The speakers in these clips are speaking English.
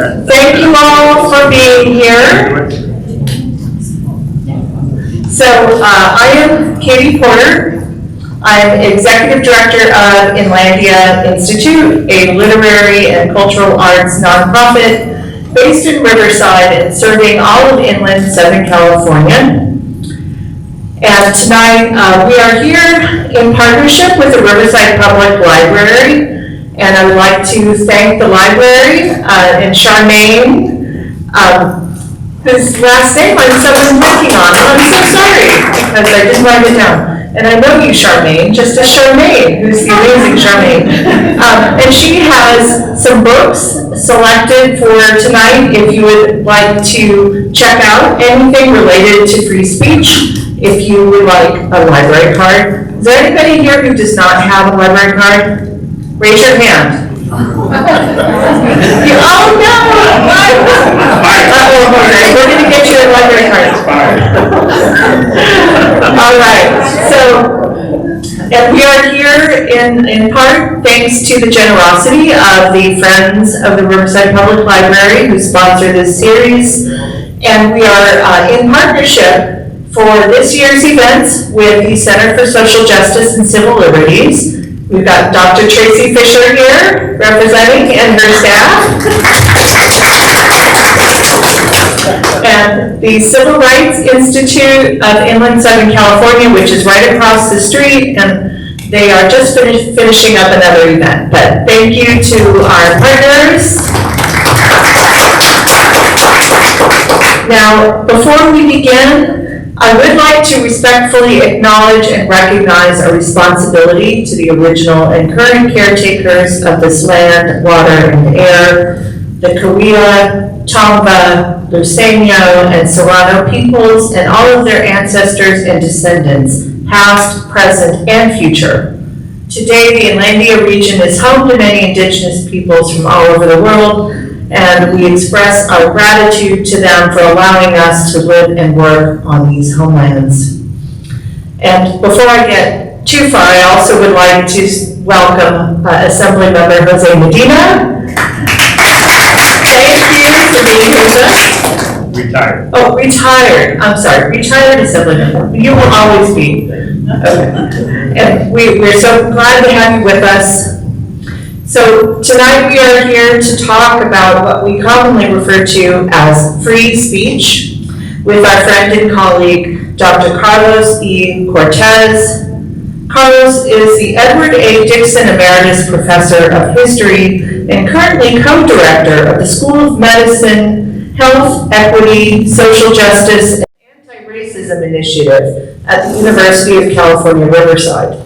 Thank you all for being here. So I am Katie Porter. I'm Executive Director of Inlandia Institute, a literary and cultural arts nonprofit based in Riverside and serving all of inland Southern California. And tonight we are here in partnership with the Riverside Public Library. And I would like to thank the library and Charmaine, whose last name I'm someone working on. I'm so sorry because I didn't write it down. And I know you, Charmaine, just as Charmaine, who's the amazing Charmaine. And she has some books selected for tonight if you would like to check out anything related to free speech. If you would like a library card. Is there anybody here who does not have a library card? Raise your hand. Oh no! Okay. We're going to get you a library card. All right. So, and we are here in part thanks to the generosity of the Friends of the Riverside Public Library who sponsor this series. And we are in partnership for this year's events with the Center for Social Justice and Civil Liberties. We've got Dr. Tracy Fisher here representing and her staff. And the Civil Rights Institute of Inland Southern California, which is right across the street, and they are just finishing up another event. But thank you to our partners. Now, before we begin, I would like to respectfully acknowledge and recognize our responsibility to the original and current caretakers of this land, water, and air, the Cahuilla, Tongva, Luiseño, and Serrano peoples, and all of their ancestors and descendants, past, present, and future. Today, the Inlandia region is home to many indigenous peoples from all over the world, and we express our gratitude to them for allowing us to live and work on these homelands. And before I get too far, I also would like to welcome Assembly Member Jose Medina. Thank you for being here with us. Retired. Oh, retired. I'm sorry, retired Assembly Member. You will always be. Okay. And we're so glad to have you with us. So tonight we are here to talk about what we commonly refer to as free speech with our friend and colleague, Dr. Carlos E. Cortés. Carlos is the Edward A. Dixon Emeritus Professor of History and currently co-director of the School of Medicine, Health, Equity, Social Justice, and Anti-Racism Initiative at the University of California, Riverside.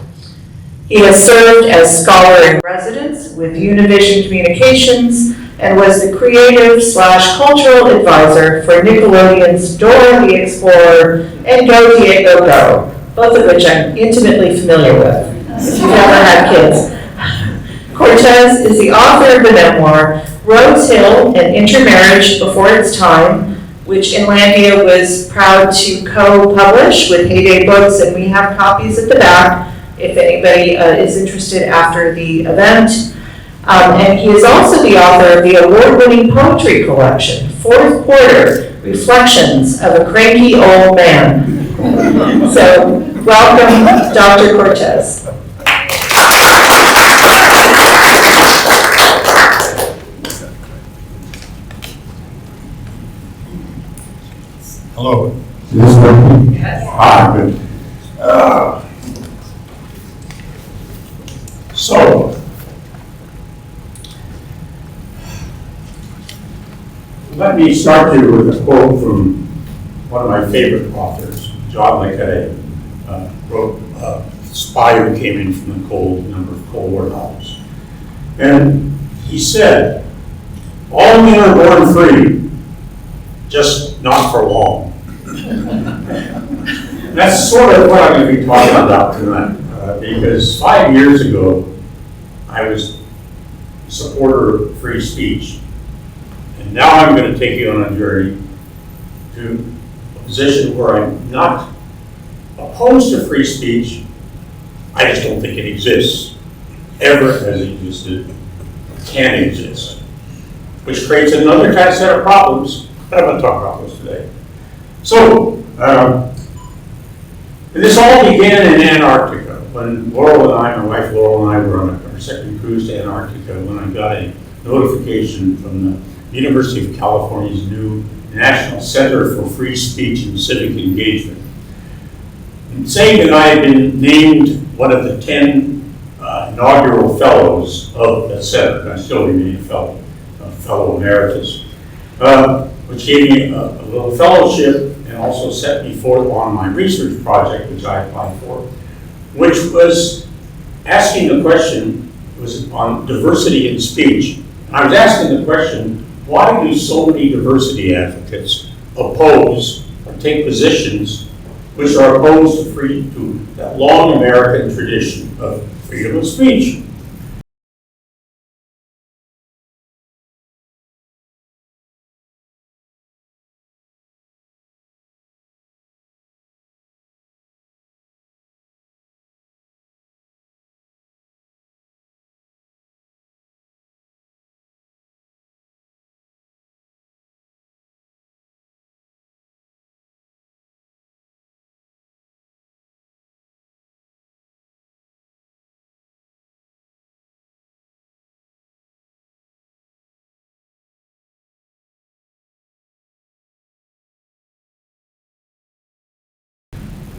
He has served as scholar in residence with Univision Communications and was the creative/cultural advisor for Nickelodeon's Dora the Explorer and Go Diego Go, both of which I'm intimately familiar with, if you've ever had kids. Cortés is the author of the memoir, Rose Hill, An Intermarriage Before Its Time, which Inlandia was proud to co-publish with Heyday Books, and we have copies at the back if anybody is interested after the event. And he is also the author of the award-winning poetry collection, Fourth Quarter, Reflections of a Cranky Old Man. So, welcome, Dr. Cortés. Hello. Is this working? Yes. Good. So, let me start you with a quote from one of my favorite authors, John Le Carre, wrote Spy Who Came In From the Cold, number of Cold War novels. And he said, all men are born free, just not for long. That's sort of what I'm going to be talking about tonight, because 5 years ago, I was a supporter of free speech. And now I'm going to take you on a journey to a position where I'm not opposed to free speech. I just don't think it exists, ever has existed, can exist. which creates another kind of set of problems, but I'm going to talk about those today. So, this all began in Antarctica, when Laurel and I, my wife Laurel and I, were on our second cruise to Antarctica, when I got a notification from the University of California's new National Center for Free Speech and Civic Engagement, and saying that I had been named one of the 10 inaugural fellows of the center, and I still remain a fellow emeritus, which gave me a little fellowship and also set me forth on my research project, which I applied for, which was asking the question, it was on diversity in speech. And I was asking the question, why do so many diversity advocates oppose or take positions which are opposed to that long American tradition of freedom of speech?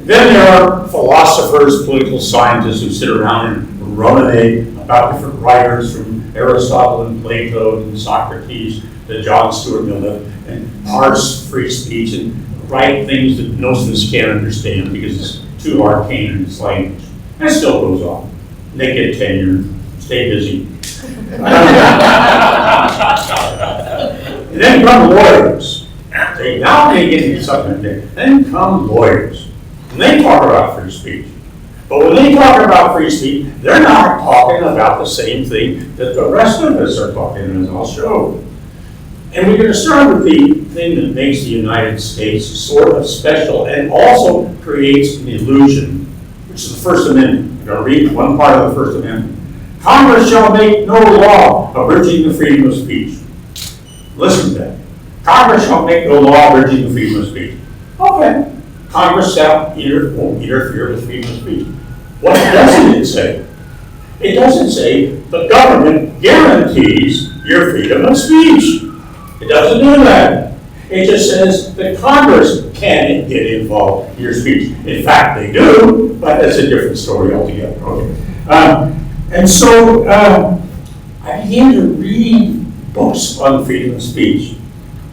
Then there are philosophers, political scientists who sit around and ruminate about different writers from Aristotle and Plato and Socrates to John Stuart Mill and parse free speech and write things that most of us can't understand because it's too arcane in its language. And it still goes on. They get tenure, stay busy. And then come lawyers. Now they get into something there. Then come lawyers. And they talk about free speech. But when they talk about free speech, they're not talking about the same thing that the rest of us are talking, as I'll show. And we're going to start with the thing that makes the United States sort of special and also creates an illusion, which is the First Amendment. I'm going to read one part of the First Amendment. Congress shall make no law abridging the freedom of speech. Listen to that. Congress shall make no law abridging the freedom of speech. Okay. Congress won't interfere with freedom of speech. What doesn't it say? It doesn't say the government guarantees your freedom of speech. It doesn't do that. It just says that Congress can get involved in your speech. In fact, they do, but that's a different story altogether. Okay. And so I began to read books on freedom of speech.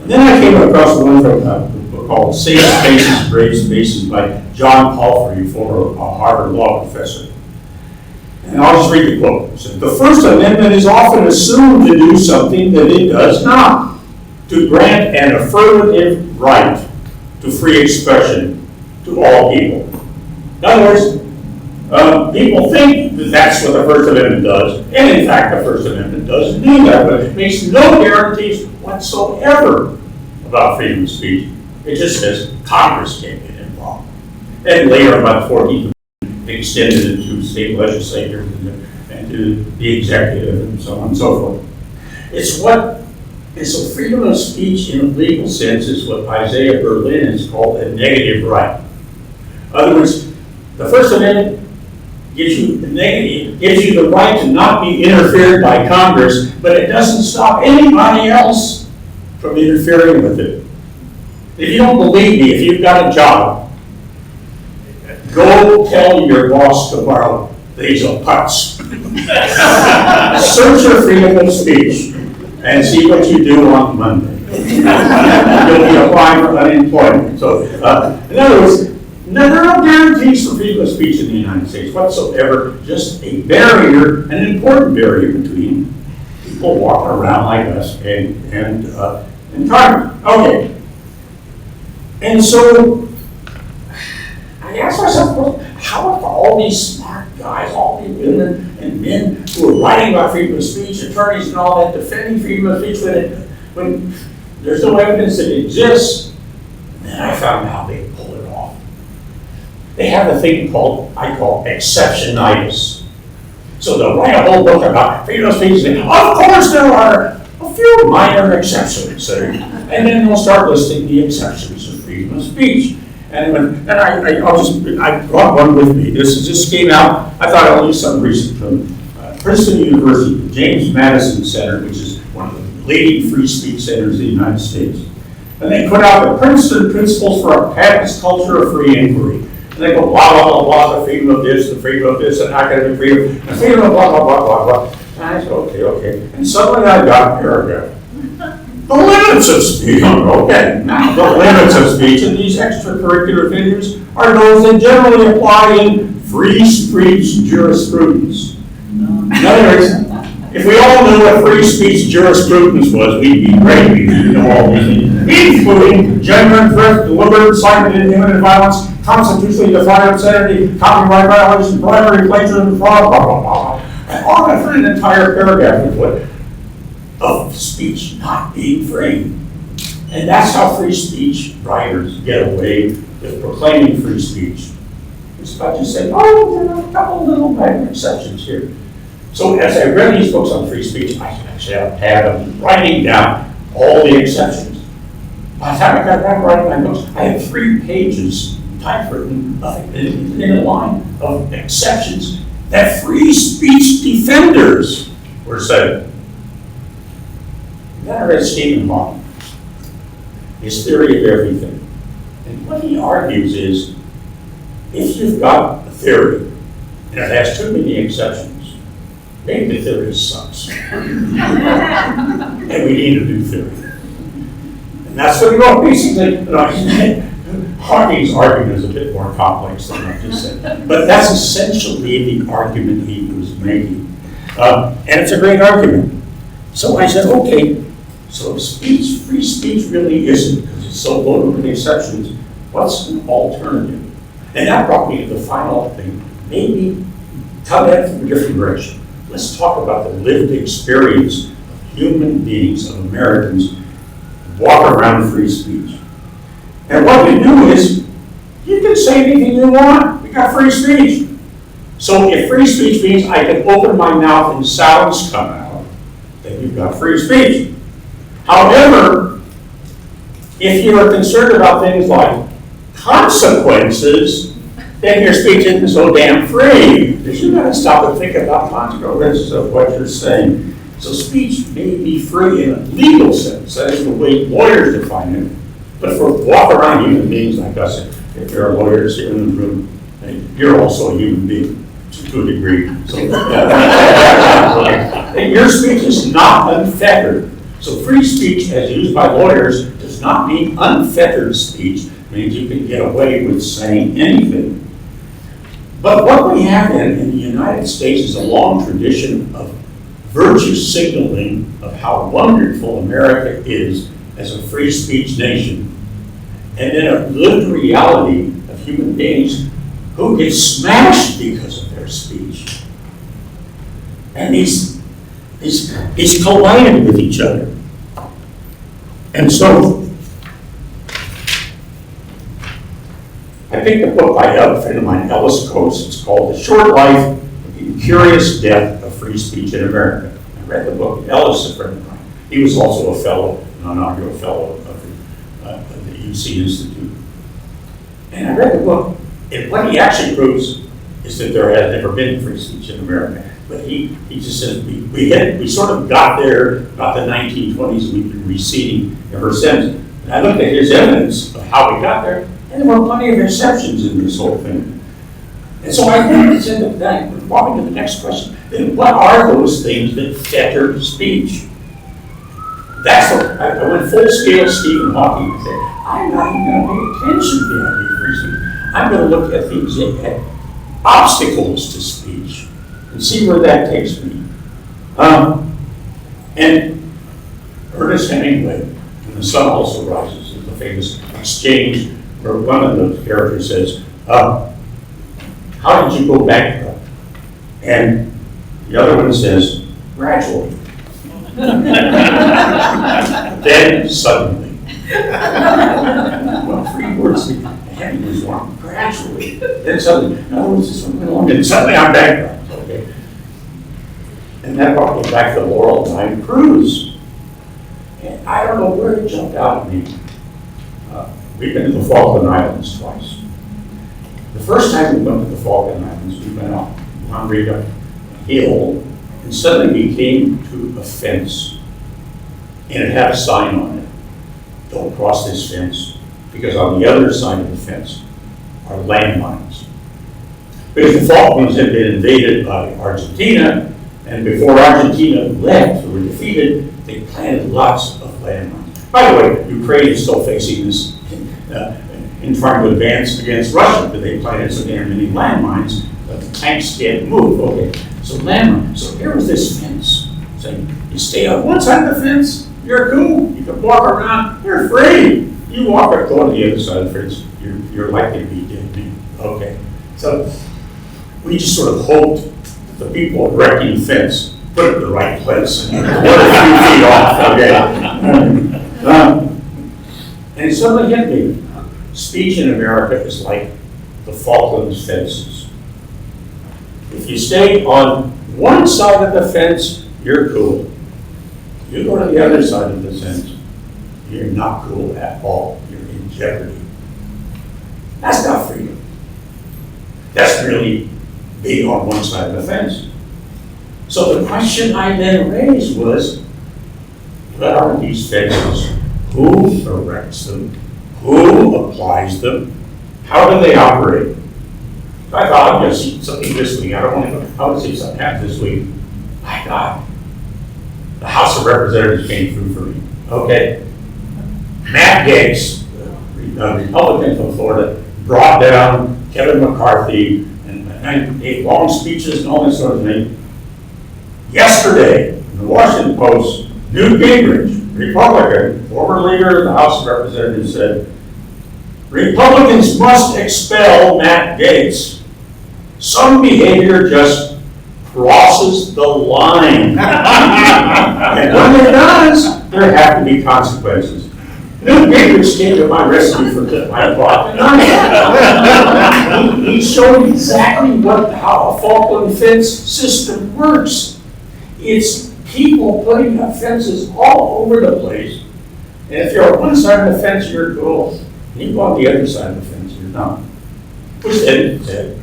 And then I came across one from a book called Safe Spaces, Brave Spaces by John Palfrey, former Harvard law professor. And I'll just read the quote. It says, the First Amendment is often assumed to do something that it does not, to grant an affirmative right to free expression to all people. In other words, people think that that's what the First Amendment does, and in fact the First Amendment doesn't do that, but it makes no guarantees whatsoever about freedom of speech. It just says Congress can't get involved. And later, about the 14th Amendment, extended it to state legislators and to the executive and so on and so forth. And so freedom of speech in a legal sense is what Isaiah Berlin has called a negative right. In other words, the First Amendment gives you the right to not be interfered by Congress, but it doesn't stop anybody else from interfering with it. If you don't believe me, if you've got a job, go tell your boss tomorrow these are putts. Search your freedom of speech and see what you do on Monday. You'll be applying for unemployment. So, in other words, there are no guarantees for freedom of speech in the United States whatsoever, just a barrier, an important barrier between people walking around like us and Congress. Okay. And so, I asked myself, how are all these smart guys, all these women and men who are writing about freedom of speech, attorneys and all that, defending freedom of speech when there's no evidence that it exists? And then I found out they pull it off. They have a thing I call exceptionitis. So they'll write a whole book about freedom of speech and say, of course there are a few minor exceptions, and then we'll start listing the exceptions to freedom of speech. I brought one with me. This just came out. I thought I'll use some recent from Princeton University, the James Madison Center, which is one of the leading free speech centers in the United States. And they put out the Princeton Principles for a Balanced Culture of Free Inquiry. And they go blah, blah, blah, blah, the freedom of this, and academic freedom, and freedom of blah, blah, blah, blah, blah. And I said, okay. And suddenly I got a paragraph. The limits of speech. Okay, now the limits of speech in these extracurricular figures are those that generally apply in free speech jurisprudence. In other words, if we all knew what free speech jurisprudence was, we'd be great. We'd know all these things, including gender threat, deliberate incitement, inhuman violence, constitutionally defined obscenity, copyright violation, primary plagiarism, fraud, blah, blah, blah. And all that for an entire paragraph of speech not being free. And that's how free speech writers get away with proclaiming free speech. It's about to say, oh, there are a couple little minor exceptions here. So as I read these books on free speech, I actually had them writing down all the exceptions. By the time I got done writing my books, I had 3 pages typewritten in a line of exceptions that free speech defenders were saying. Then I read Stephen Hawking, his theory of everything. And what he argues is, if you've got a theory, and it has too many exceptions, maybe the theory sucks. And we need a new theory. And that's what he wrote. Basically, Hawking's argument is a bit more complex than I just said. But that's essentially the argument he was making. And it's a great argument. So I said, okay, so free speech really isn't, because it's so loaded with exceptions, what's an alternative? And that brought me to the final thing. Maybe come at it from a different direction. Let's talk about the lived experience of human beings, of Americans, who walk around free speech. And what we do is, you can say anything you want. We got free speech. So if free speech means I can open my mouth and sounds come out, then you've got free speech. However, if you are concerned about things like consequences, then your speech isn't so damn free. Because you've got to stop and think about consequences of what you're saying. So speech may be free in a legal sense. That is the way lawyers define it. But for walk around human beings like us, if there are lawyers here in the room, you're also a human being to a degree. So, and your speech is not unfettered. So free speech, as used by lawyers, does not mean unfettered speech. It means you can get away with saying anything. But what we have in the United States is a long tradition of virtue signaling of how wonderful America is as a free speech nation, and then a lived reality of human beings who get smashed because of their speech. And these collided with each other. And so, I picked a book by a friend of mine, Ellis Coates. It's called The Short Life, The Curious Death of Free Speech in America. I read the book. Ellis is a friend of mine. He was also a fellow, an inaugural fellow of the UC Institute. And I read the book, and what he actually proves is that there has never been free speech in America. But he just says we sort of got there about the 1920s. We've been receding ever since. And I looked at his evidence of how we got there, and there were plenty of exceptions in this whole thing. And so I think it's in that brought me to the next question. Then what are those things that fetter speech? That's what I went full scale Stephen Hawking and said, I'm not even going to pay attention to the idea of free speech. I'm going to look at things at obstacles to speech and see where that takes me. And Ernest Hemingway, in The Sun Also Rises, is the famous exchange where one of the characters says, how did you go bankrupt? And the other one says, gradually. Then suddenly. Well, 3 words, Hemingway's wrong. Gradually. Then suddenly. In other words, this one went along, and suddenly I'm bankrupt. Okay. And that brought me back to Laurel Time Cruise. And I don't know where it jumped out at me. We've been to the Falkland Islands twice. The first time we went to the Falkland Islands, we went up a hill, and suddenly we came to a fence, and it had a sign on it. Don't cross this fence, because on the other side of the fence are landmines. Because the Falklands had been invaded by Argentina, and before Argentina left, or were defeated, they planted lots of landmines. By the way, Ukraine is still facing this in trying to advance against Russia, but they planted so damn many landmines that the tanks can't move. Okay, so landmines. So here was this fence saying, you stay on one side of the fence, you're cool. You can walk around, you're free. You walk or go to the other side of the fence, you're likely to be dead. Okay, so we just sort of hoped that the people erecting the fence put it in the right place. One or 2 feet off, okay? And it suddenly hit me. Speech in America is like the Falklands fences. If you stay on one side of the fence, you're cool. You go to the other side of the fence, you're not cool at all. You're in jeopardy. That's not freedom. That's really being on one side of the fence. So the question I then raised was, what are these fences? Who erects them? Who applies them? How do they operate? I thought I'm going to see something this week. I want to see something happen this week. My God. The House of Representatives came through for me. Okay. Matt Gaetz, Republican from Florida, brought down Kevin McCarthy and gave long speeches and all this sort of thing. Yesterday, in the Washington Post, Newt Gingrich, Republican, former leader of the House of Representatives, said, Republicans must expel Matt Gaetz. Some behavior just crosses the line. And when it does, there have to be consequences. Newt Gingrich came to my rescue for my plot. He showed exactly how a Falkland fence system works. It's people putting up fences all over the place. And if you're on one side of the fence, you're cool. You go on the other side of the fence, you're not. Which then said,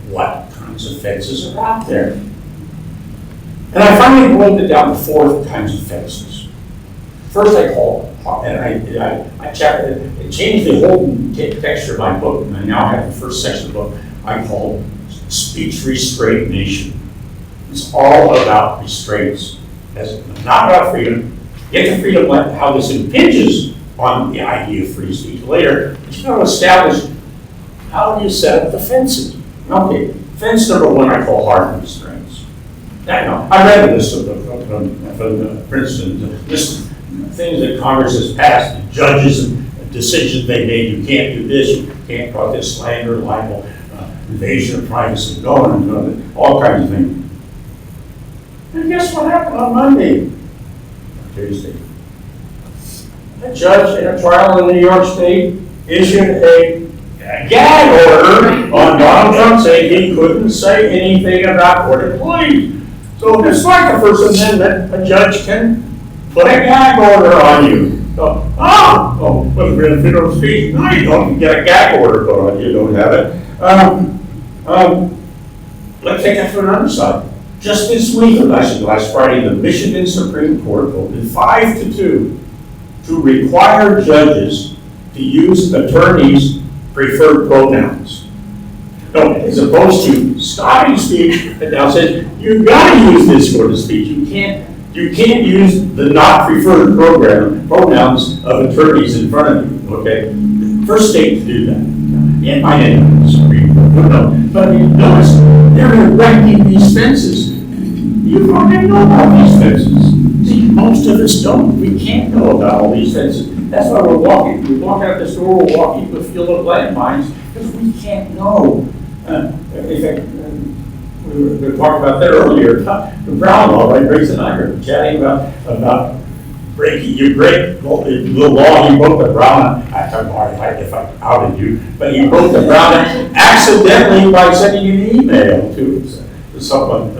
what kinds of fences are out there? And I finally boiled it down to 4 kinds of fences. First I called, and I checked it, and changed the whole texture of my book, and I now have the first section of the book I called Speech Restraint Nation. It's all about restraints. It's not about freedom. Get to freedom, how this impinges on the idea of free speech later, but you got to establish how do you set up the fences. Okay, fence number 1 I call hard restraints. Now, I read a list from Princeton, list of things that Congress has passed, the judges and decisions they made. You can't do this, you can't call this slander, libel, invasion of privacy, all kinds of things. And guess what happened on Monday? Tuesday. A judge in a trial in New York State issued a gag order on Donald Trump saying he couldn't say anything about court employees. So despite the First Amendment, a judge can put a gag order on you. So, what's really freedom of speech? No, you don't. You get a gag order put on you. You don't have it. Let's take that from another side. Just this week, actually last Friday, the Michigan Supreme Court voted 5-2 to require judges to use attorneys' preferred pronouns. No, as opposed to stopping speech, it now says you've got to use this sort of speech. You can't use the not preferred pronouns of attorneys in front of you. Okay, first state to do that. And my name is Supreme Court. No, but notice they're erecting these fences. You already know about these fences. See, most of us don't. We can't know about all these fences. That's why we're walking. We walk out this door, we're walking to a field of landmines, because we can't know. In fact, we were talking about that earlier. The Brown law, right? Grace and I were chatting about breaking. You break the law. You broke the Brown. I don't know if I outed you, but you broke the Brown accidentally by sending an email to someone.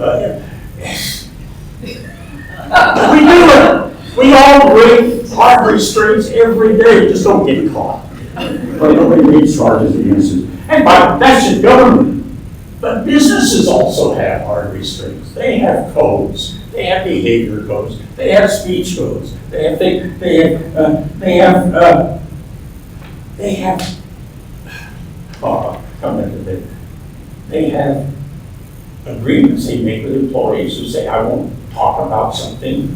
We do it. We all break hard restraints every day, just don't get caught. But nobody makes charges against us. And that's just government. But businesses also have hard restraints. They have codes. They have behavior codes. They have speech codes. They have they have agreements they make with employees who say, I won't talk about something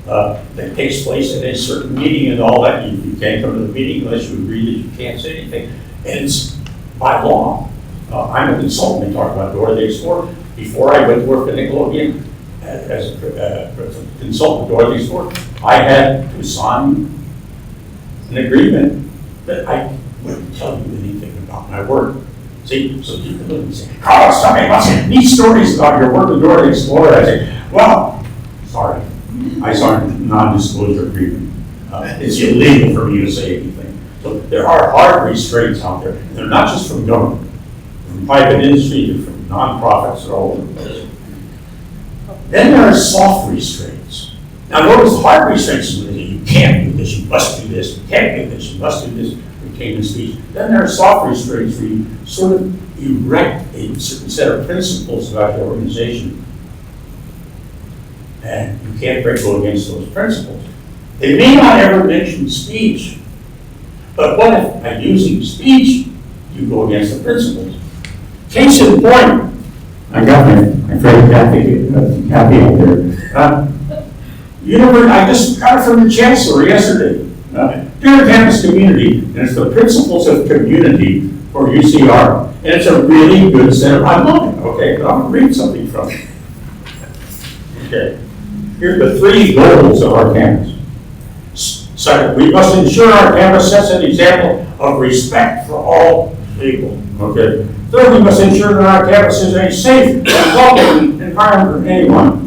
that takes place at a certain meeting and all that. You can't come to the meeting unless you agree that you can't say anything. And it's by law. I'm a consultant. They talk about door they explore. Before I went to work at Nickelodeon as a consultant door they explore, I had to sign an agreement that I wouldn't tell you anything about my work. See, so people look and say, Carlos, somebody wants neat stories about your work with Door to Explorer. I say, well, sorry, I signed a non-disclosure agreement. It's illegal for me to say anything. So there are hard restraints out there. And they're not just from government, from private industry, they're from nonprofits, they're all over the place. Then there are soft restraints. Now notice hard restraints, you can't do this, you must do this, you can't do this, you must do this. Retain speech. Then there are soft restraints where you sort of erect a certain set of principles about your organization. And you can't go against those principles. They may not ever mention speech, but what if by using speech, you go against the principles? Case in point, I got my friend Kathy out there. I just got it from the chancellor yesterday. Dear campus community, and it's the principles of community for UCR. And it's a really good set of, I'm looking, okay, but I'm going to read something from it. Okay, here's the 3 goals of our campus. Second, we must ensure our campus sets an example of respect for all people. Okay. Third, we must ensure that our campus is a safe and welcoming environment for anyone.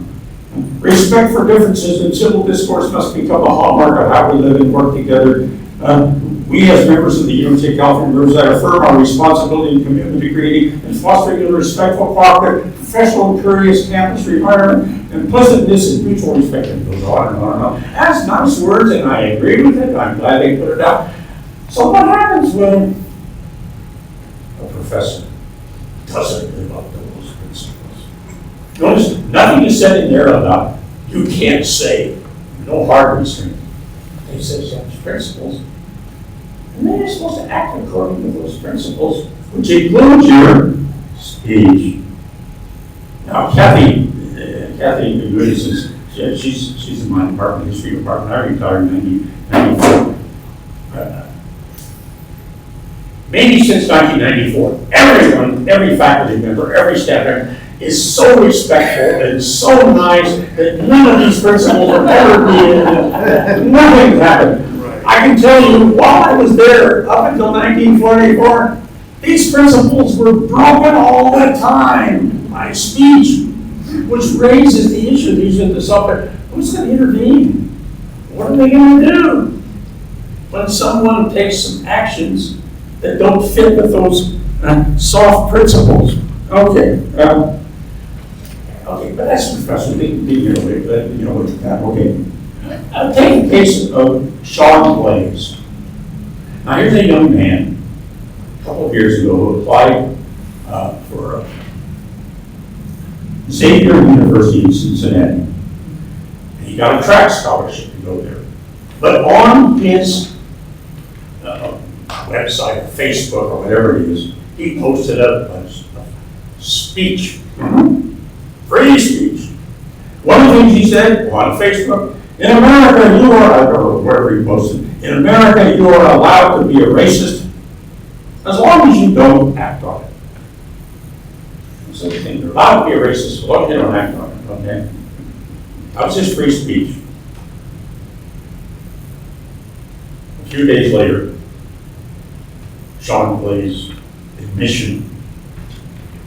Respect for differences in civil discourse must become a hallmark of how we live and work together. We as members of the University of California Riverside affirm our responsibility and commitment to creating and fostering a respectful, cooperative, professional, and curious campus environment, and pleasantness and mutual respect. And it goes on and on and on. That's nice words, and I agree with it. I'm glad they put it out. So what happens when a professor doesn't live up to those principles? Notice nothing is said in there about you can't say, no hard restraint. They say such principles. And then you're supposed to act according to those principles, which includes your speech. Now, Kathy Goodis, she's in my department, history department. I retired in 1994. Maybe since 1994, everyone, every faculty member, every staff member is so respectful and so nice that none of these principles will ever be, nothing happened. I can tell you, while I was there, up until 1944, these principles were broken all the time. My speech, which raises the issue, these are the subject, who's going to intervene? What are they going to do when someone takes some actions that don't fit with those soft principles? Okay. Okay, but that's professional. Okay. Take the case of Sean Blaze. Now, here's a young man, a couple of years ago, who applied for Xavier University in Cincinnati. And he got a track scholarship to go there. But on his website, or Facebook, or whatever it is, he posted up a speech. Free speech. One of the things he said on Facebook, in America, you are, or wherever he posted, in America, you are allowed to be a racist as long as you don't act on it. So you're allowed to be a racist as long as you don't act on it, okay? That's just free speech. A few days later, Sean Blaze's admission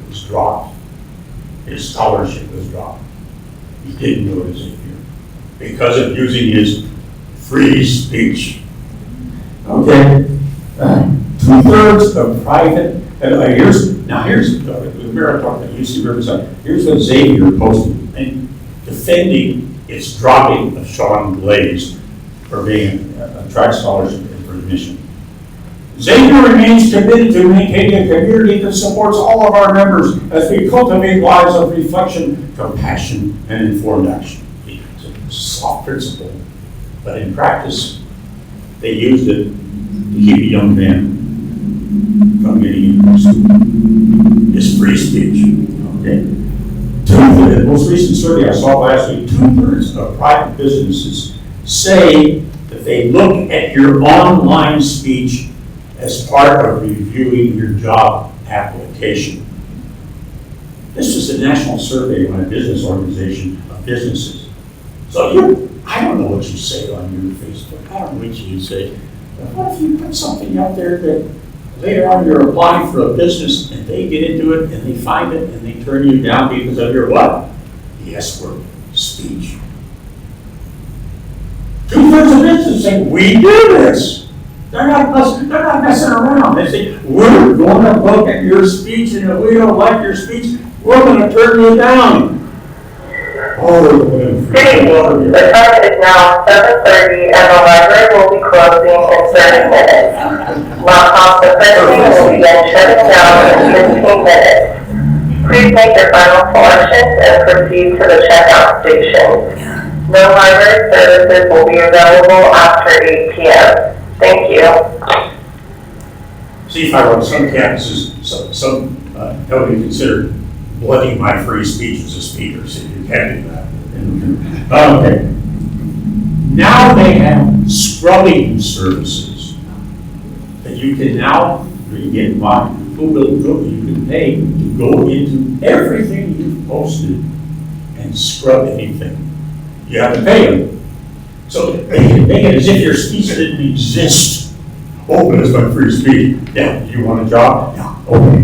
was dropped. His scholarship was dropped. He didn't go to Xavier because of using his free speech. Okay, 2/3 of private. Here's the Marathon at UC Riverside. Here's what Xavier posted and defending it's dropping of Sean Glaze for being a track scholarship and for admission. Xavier remains committed to maintaining a community that supports all of our members as we cultivate lives of reflection, compassion, and informed action. It's a soft principle, but in practice, they used it to keep a young man from getting into school. It's free speech. Okay. The most recent survey I saw last week, 2/3 of private businesses say that they look at your online speech as part of reviewing your job application. This is a national survey on a business organization of businesses. So I don't know what you say on your Facebook. I don't know what you say. But what if you put something out there that later on you're applying for a business and they get into it and they find it and they turn you down because of your what? The S word, speech. 2/3 of businesses say, we do this. They're not messing around. They say, we're going to look at your speech, and if we don't like your speech, we're going to turn you down. Oh, Good evening. The time is now 7:30 and the library will be closing in 30 minutes. La Costa printing will begin shutting down in 15 minutes. Please make your final selections and proceed to the checkout station. No library services will be available after 8 p.m. Thank you. See, if I wrote some campuses, some don't even consider bloodying my free speech as a speaker, so you can't do that. Okay. Now they have scrubbing services that you can now get by. You can pay to go into everything you've posted and scrub anything. You have to pay them. So they can make it as if your speech didn't exist. Oh, but it's my free speech. Yeah, do you want a job? Yeah, okay.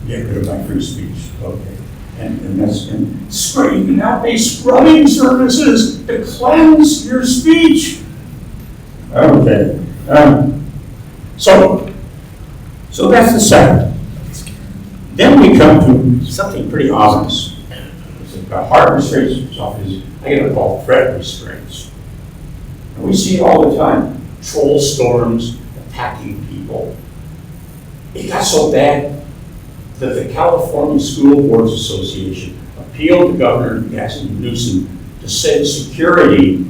Get rid of my free speech. Okay. And that's you can now pay scrubbing services to cleanse your speech. Okay. So that's the second. Then we come to something pretty ominous. It's about heart restraints. I get it called threat restraints. And we see it all the time. Troll storms, attacking people. It got so bad that the California School Boards Association appealed to Governor Gavin Newsom to send security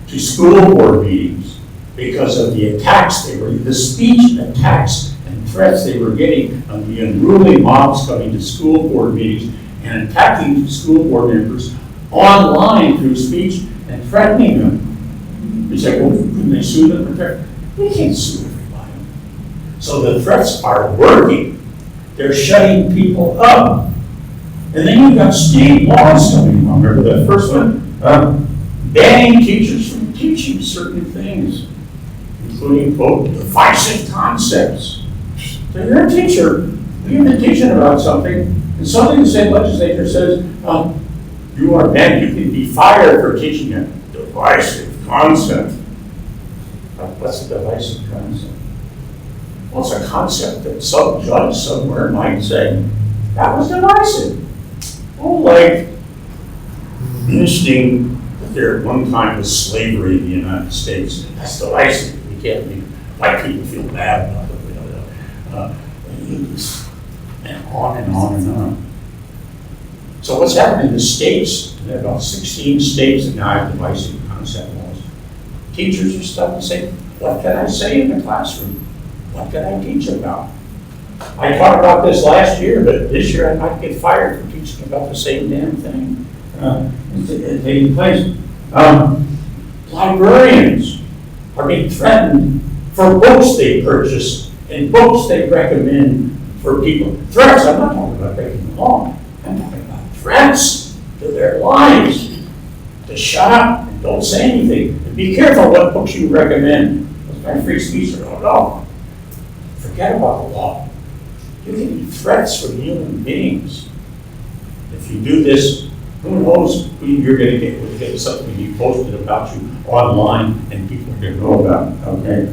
to school board meetings because of the attacks the speech attacks and threats they were getting on the unruly mobs coming to school board meetings and attacking school board members online through speech and threatening them. You say, well, couldn't they sue them? They can't sue everybody. So the threats are working. They're shutting people up. And then you've got state laws coming along. Remember that first one? Banning teachers from teaching certain things, including, quote, divisive concepts. So you're a teacher. You've been teaching about something, and something the state legislature says, you are banned. You can be fired for teaching a divisive concept. What's a divisive concept? Well, it's a concept that some judge somewhere might say, that was divisive. Oh, like mentioning that there at one time was slavery in the United States. That's divisive. We can't make white people feel bad about it. And on and on and on. So what's happening in the states, there are about 16 states that now have divisive concept laws. Teachers are starting to say, what can I say in the classroom? What can I teach about? I taught about this last year, but this year I might get fired for teaching about the same damn thing. It's taking place. Librarians are being threatened for books they purchase and books they recommend for people. Threats, I'm not talking about breaking the law. I'm talking about threats to their lives. To shut up and don't say anything. And be careful what books you recommend. That's my free speech or no. Forget about the law. You can get threats from human beings. If you do this, who knows who you're going to get something to be posted about you online and people are going to know about it, okay?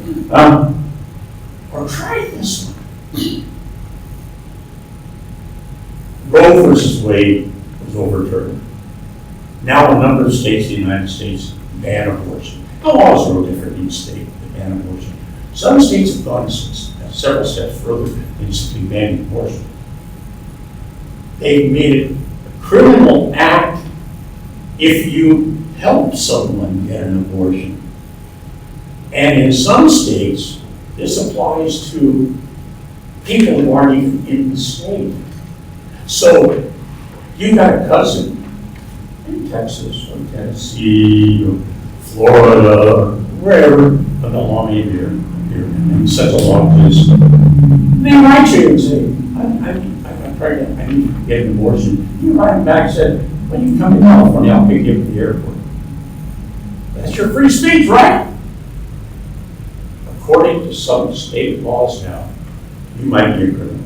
Or try this one. Roe versus Wade was overturned. Now a number of states in the United States ban abortion. The laws are no different in each state that ban abortion. Some states have gone several steps further than simply banning abortion. They've made it a criminal act if you help someone get an abortion. And in some states, this applies to people who aren't even in the state. So you got a cousin in Texas or Tennessee or Florida or wherever, but the law may be here in such a law place. They write you and say, I'm pregnant, I need to get an abortion. You write back and said, when you come to California, I'll pick you up at the airport. That's your free speech, right? According to some state laws now, you might be a criminal,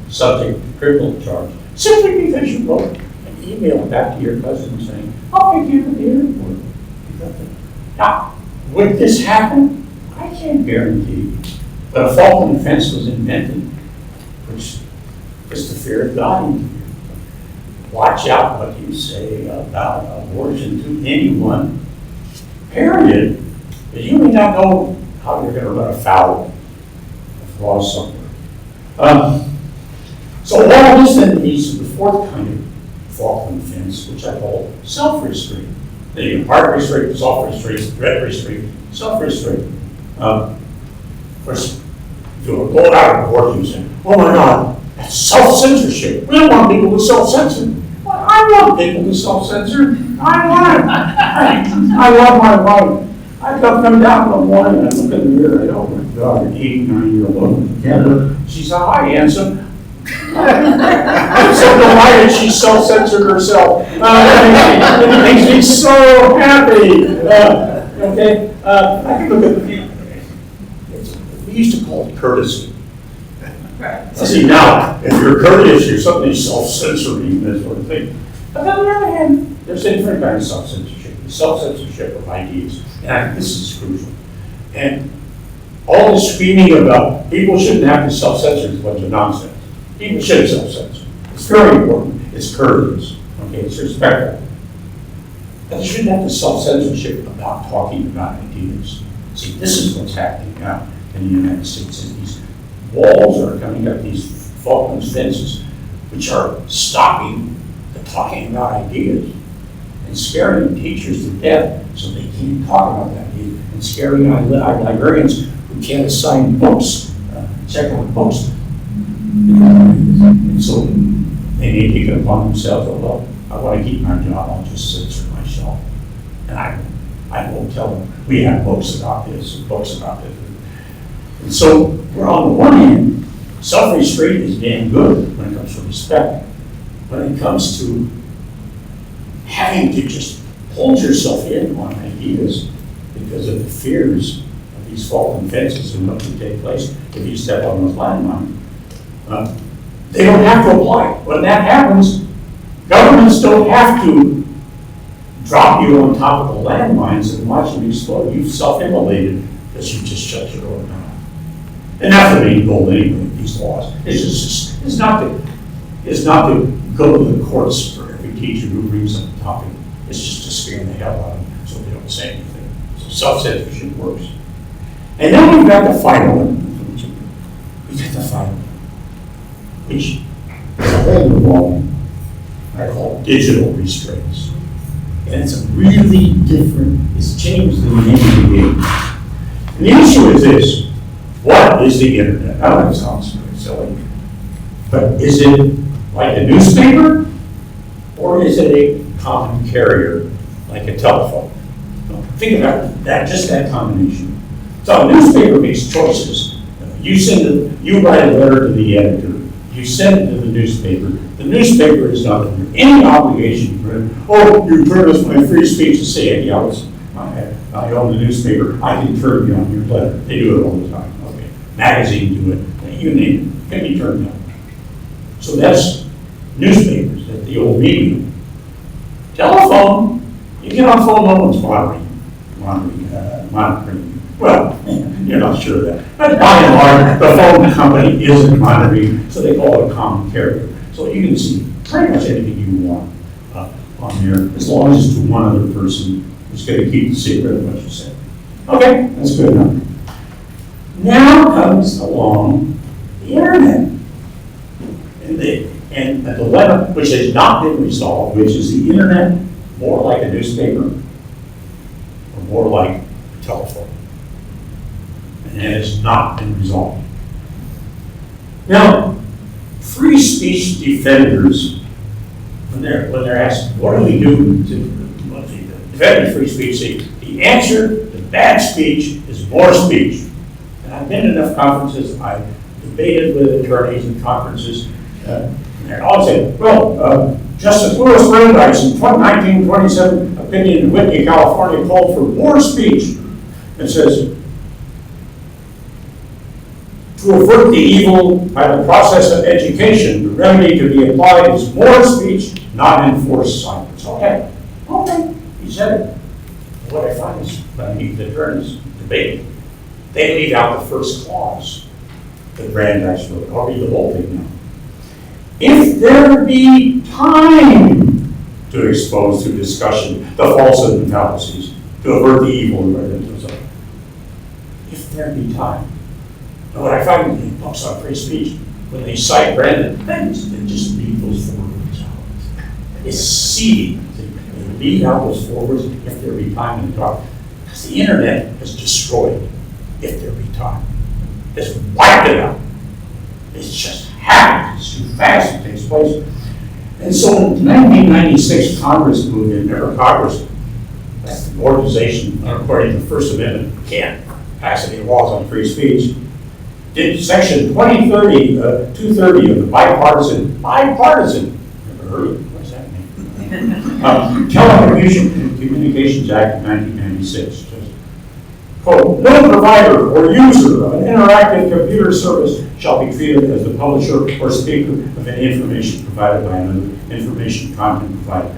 subject to criminal charge, simply because you wrote an email back to your cousin saying, I'll pick you up at the airport. Now, would this happen? I can't guarantee. But a fault offense was invented, which is the fear of God in you. Watch out what you say about abortion to anyone, period. Because you may not know how you're going to run afoul of law somewhere. So all this then leads to the fourth kind of fault offense, which I call self-restraint. The heart restraint, self-restraint, threat restraint, self-restraint. Of course, if you're going out of court and saying, oh my God, that's self-censorship. We don't want people to self-censor. Well, I want people to self-censor. I love my wife. I come down one morning and I look in the mirror and oh my God, an 89-year-old woman from Canada. She said, hi, handsome. I'm so delighted she self-censored herself. It makes me so happy. Okay, I can look at we used to call it courtesy. See, now, if you're courteous, you're suddenly self-censoring, that sort of thing. But on the other hand, there's a different kind of self-censorship, the self-censorship of ideas. And I think this is crucial. And all this screaming about people shouldn't have to self-censor is a bunch of nonsense. People should self-censor. It's very important. It's courteous. Okay, it's respectful. But they shouldn't have the self-censorship about talking about ideas. See, this is what's happening now in the United States. And these walls are coming up, these Falklands fences, which are stopping the talking about ideas and scaring teachers to death so they can't talk about that ideas, and scaring our librarians who can't assign books, check out books. And so they may take it upon themselves, oh, well, I want to keep my job, I'll just censor myself. And I won't tell them, we have books about this and books about this. And so we're on the one hand, self-restraint is damn good when it comes to respect. When it comes to having to just hold yourself in on ideas because of the fears of these fallen fences and what can take place if you step on those landmines, they don't have to apply. When that happens, governments don't have to drop you on top of the landmines and watch them explode. You've self-immolated because you just shut your own mouth. And that's the main goal anyway of these laws. It's not to go to the courts for every teacher who brings up a topic. It's just to scare the hell out of them so they don't say anything. So self-censorship works. And then we've got the final one. We've got the final one, which is a whole new volume. I call digital restraints. And it's a really different, it's changed the name of the game. And the issue is this. What is the internet? I know it sounds very silly, but is it like a newspaper or is it a common carrier like a telephone? Think about that, just that combination. So a newspaper makes choices. You write a letter to the editor, you send it to the newspaper. The newspaper is not under any obligation to print. Oh, you turn us my free speech to say it. Yeah, I own the newspaper. I can turn you on your letter. They do it all the time. Okay, magazine do it. You name it. Can be turned down. So that's newspapers. That's the old medium. Telephone. You get on the phone, no one's monitoring. Well, you're not sure of that. But by and large, the phone company isn't monitoring, so they call it a common carrier. So you can see pretty much anything you want on there, as long as it's to one other person who's going to keep the secret of what you say. Okay, that's good enough. Now comes along the internet. And a dilemma which has not been resolved, which is the internet more like a newspaper or more like a telephone. And it has not been resolved. Now, free speech defenders, when they're asked, what do we do to defend free speech, say, the answer to bad speech is more speech. And I've been in enough conferences, I've debated with attorneys in conferences, and they all say, well, Justice Lewis Brandeis in 1927 opinion in Whitney, California, called for more speech. It says, to avert the evil by the process of education, the remedy to be applied is more speech, not enforced silence. Okay, he said it. What I find is when I meet the attorneys debate, they leave out the first clause that Brandeis wrote. I'll read the whole thing now. If there be time to expose to discussion the falsehoods and fallacies, to avert the evil, if there be time. And what I find in books on free speech, when they cite Brandon, they just leave those four words out. It's seedy. They leave out those four words if there be time to talk. Because the internet has destroyed if there be time. It's wiped it out. It's just happened. It's too fast. It takes place. And so in 1996, Congress moved in, Congress, that's the organization, according to the First Amendment, can't pass any laws on free speech. Did section 230 of the bipartisan, never heard of it, what's that mean? Telecommunications Act of 1996. Quote, no provider or user of an interactive computer service shall be treated as the publisher or speaker of any information provided by another information content provider.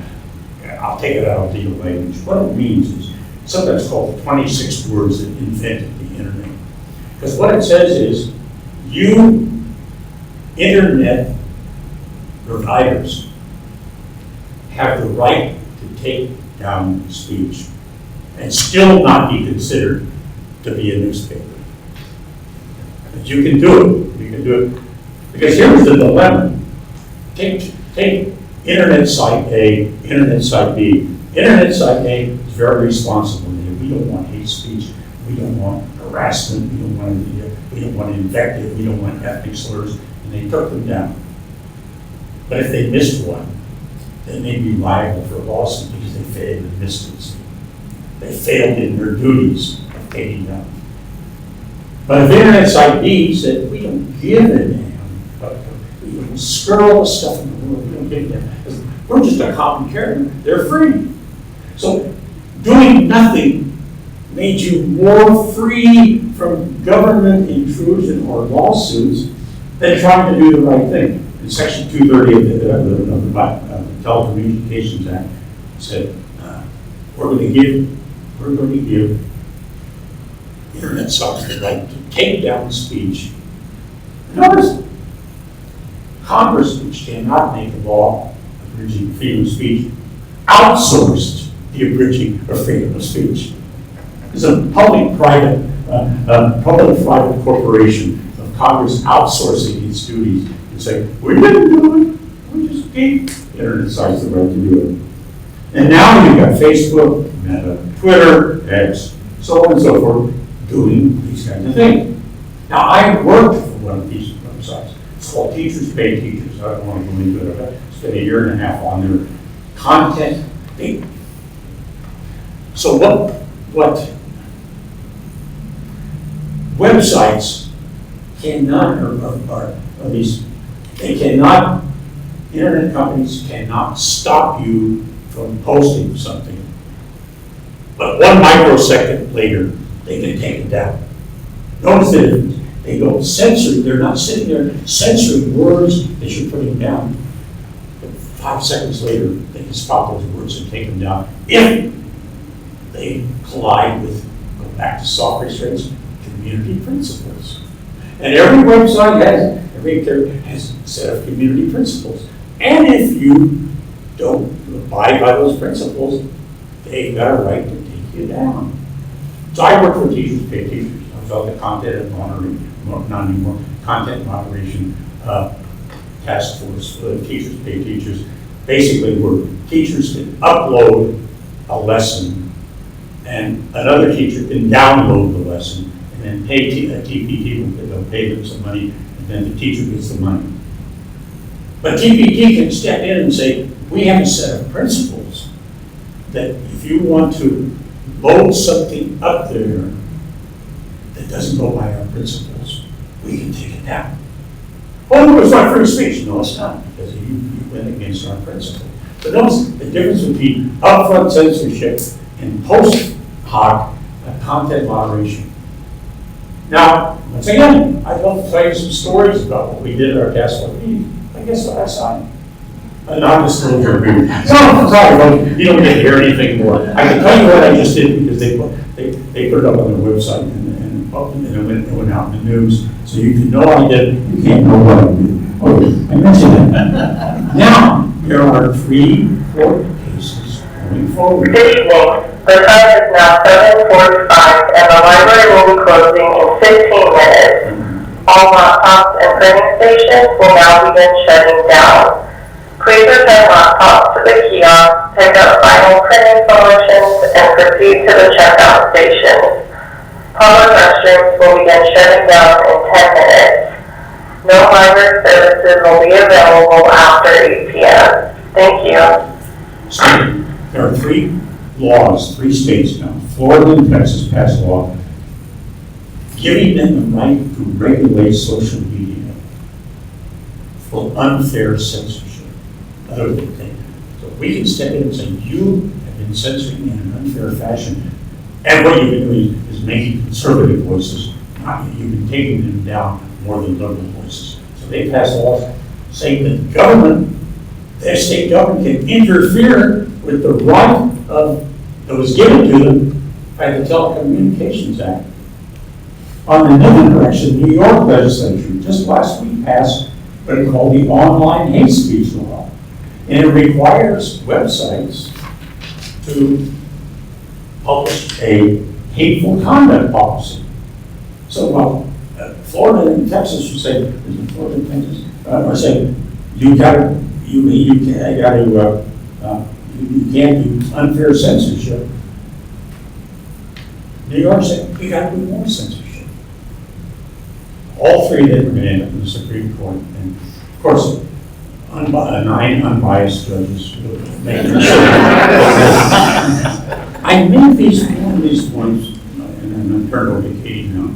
I'll take it out of legal language. What it means is something that's called 26 words that invented the internet. Because what it says is, you internet providers have the right to take down speech and still not be considered to be a newspaper. But you can do it. You can do it. Because here's the dilemma. Take internet site A, internet site B. Internet site A is very responsible. We don't want hate speech. We don't want harassment. We don't want invective. We don't want ethnic slurs. And they took them down. But if they missed one, they may be liable for a lawsuit because they failed in missions. They failed in their duties of taking down. But if internet site B said, we don't give a damn, but we don't skirl the stuff in the world, we don't give a damn. We're just a common carrier. They're free. So doing nothing made you more free from government intrusion or lawsuits than trying to do the right thing. In Section 230 of the Telecommunications Act said, we're going to give internet sites the right to take down speech. Notice, Congress, which cannot make a law abridging freedom of speech, outsourced the abridging of freedom of speech. It's a public-private corporation of Congress outsourcing its duties and saying, we didn't do it, we just gave internet sites the right to do it. And now you've got Facebook, Meta, Twitter, X, so on and so forth, doing these kinds of things. Now, I worked for one of these websites. It's called Teachers Pay Teachers. I don't want to go into it. I spent a year and a half on their content. So what websites cannot, or these, they cannot, internet companies cannot stop you from posting something. But 1 microsecond later, they can take it down. Notice that they don't censor, they're not sitting there censoring words that you're putting down. But 5 seconds later, they can spot those words and take them down if they collide with, go back to soft restraints, community principles. And every website has a set of community principles. And if you don't abide by those principles, they've got a right to take you down. So I work for Teachers Pay Teachers. I was on the content moderation task force for Teachers Pay Teachers. Basically, where teachers can upload a lesson and another teacher can download the lesson and then pay a TPT, they'll pay them some money, and then the teacher gets the money. But TPT can step in and say, we have a set of principles that if you want to load something up there that doesn't go by our principles, we can take it down. Oh, it's not free speech. No, it's not, because you went against our principle. But notice the difference between upfront censorship and post hoc content moderation. Now, once again, I'd love to tell you some stories about what we did at our task force meeting. I guess what I signed. A non-disclosure agreement. No, sorry, you don't get to hear anything more. I can tell you what I just did because they put it up on their website and it went out in the news. So you can know I did. You can't know what I did. Okay, I mentioned that. Now, there are 3 court cases going forward. Good evening. The time is now 7:45 and the library will be closing in 15 minutes. All laptops and printing stations will now begin shutting down. Please return laptops to the kiosk, pick up final printing solutions, and proceed to the checkout stations. Public restrooms will begin shutting down in 10 minutes. No library services will be available after 8 p.m. Thank you. So there are 3 laws, 3 states now, Florida and Texas passed a law giving them the right to regulate social media for unfair censorship. Other thing. So we can step in and say, you have been censoring in an unfair fashion. And what you've been doing is making conservative voices, you've been taking them down more than liberal voices. So they passed laws saying that the government, their state government, can interfere with the right that was given to them by the Telecommunications Act. On another direction, New York legislature just last week passed what they call the online hate speech law. And it requires websites to publish a hateful conduct policy. So Florida and Texas are saying, Florida and Texas are saying, you can't do unfair censorship. New York said, you got to do more censorship. All 3 of them are going to end up in the Supreme Court. And of course, 9 unbiased judges will make it. I made one of these points, and I'm going to turn it over to Katie now.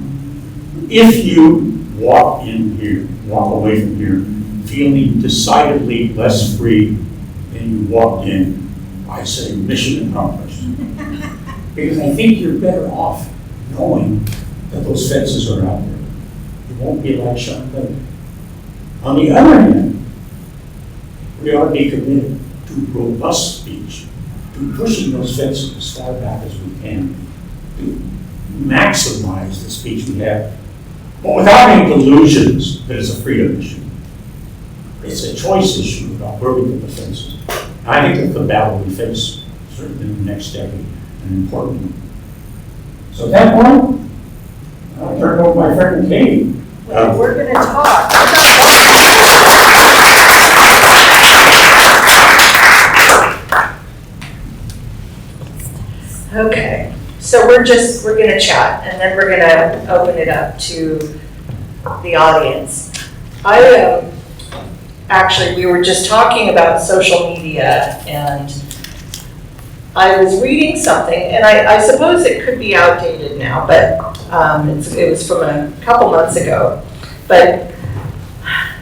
If you walk away from here, feeling decidedly less free than you walked in, I say mission accomplished. Because I think you're better off knowing that those fences are out there. It won't be like shotgun. On the other hand, we ought to be committed to robust speech, to pushing those fences as far back as we can, to maximize the speech we have, but without any delusions that it's a freedom issue. It's a choice issue about where we put the fences. I think that's the battle we face, certainly in the next decade, an important one. So at that point, I'll turn it over to my friend Katie. We're going to talk. Okay, so we're going to chat, and then we're going to open it up to the audience. Actually, we were just talking about social media, and I was reading something, and I suppose it could be outdated now, but it was from a couple months ago. But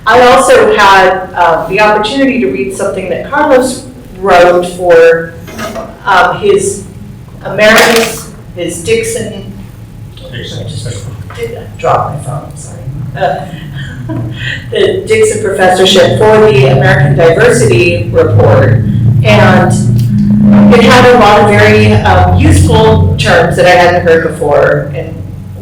I also had the opportunity to read something that Carlos wrote for his Dixon. I just did drop my phone, sorry. The Dixon Professorship for the American Diversity Report, and it had a lot of very useful terms that I hadn't heard before, and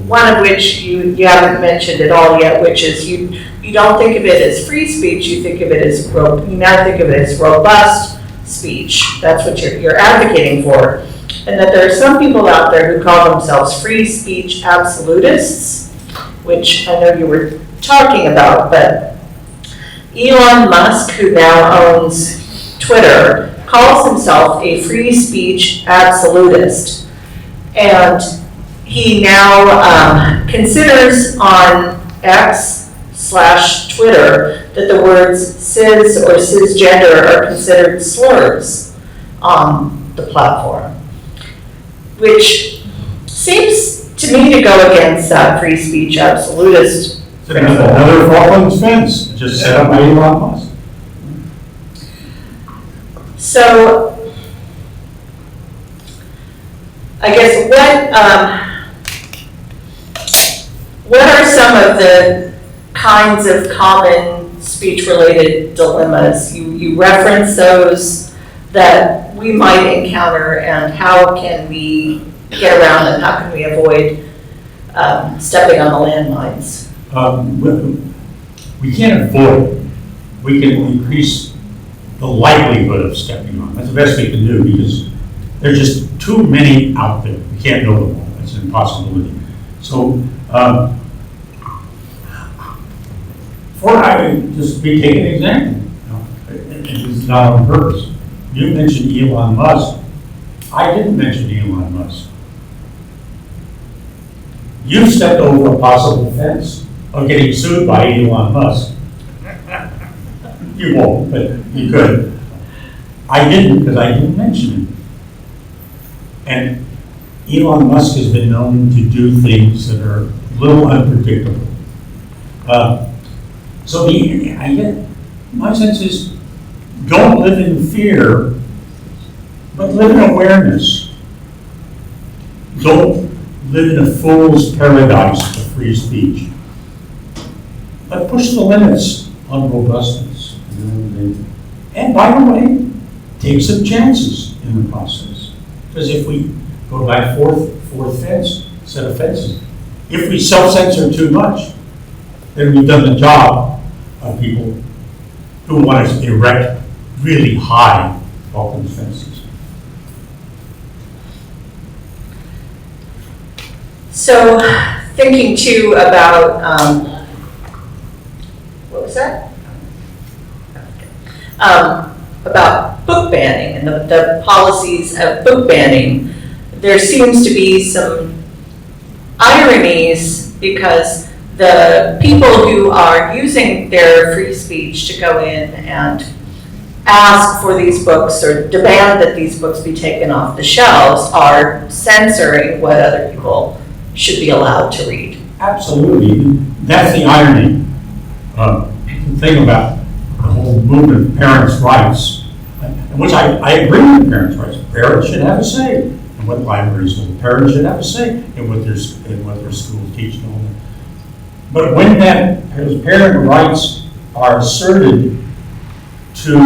one of which you haven't mentioned at all yet, which is you don't think of it as free speech, you now think of it as robust speech. That's what you're advocating for. And that there are some people out there who call themselves free speech absolutists, which I know you were talking about, but Elon Musk, who now owns Twitter, calls himself a free speech absolutist. And he now considers on X/Twitter that the words cis or cisgender are considered slurs on the platform, which seems to me to go against that free speech absolutist principle. Another Falklands fence, just set up by Elon Musk. So, I guess what are some of the kinds of common speech-related dilemmas? You reference those that we might encounter, and how can we get around them? How can we avoid stepping on the landmines? We can't avoid it. We can increase the likelihood of stepping on. That's the best we can do, because there's just too many out there. We can't know them all. That's an impossibility. So, I would just be taking an example. It's not on purpose. You mentioned Elon Musk. I didn't mention Elon Musk. You stepped over a possible fence of getting sued by Elon Musk. You won't, but you could. I didn't, because I didn't mention him. And Elon Musk has been known to do things that are a little unpredictable. My sense is, don't live in fear, but live in awareness. Don't live in a fool's paradise of free speech. But push the limits on robustness. And by the way, take some chances in the process. Because if we go to that fourth fence, set of fences, if we self-censor too much, then we've done the job of people who want to erect really high Falklands fences. So, thinking too about, what was that? About book banning and the policies of book banning. There seems to be some ironies, because the people who are using their free speech to go in and ask for these books or demand that these books be taken off the shelves are censoring what other people should be allowed to read. Absolutely. That's the irony. The thing about the whole movement of parents' rights, which I agree with parents' rights. Parents should have a say in what libraries hold. Parents should have a say in what their schools teach and all that. But when those parent rights are asserted to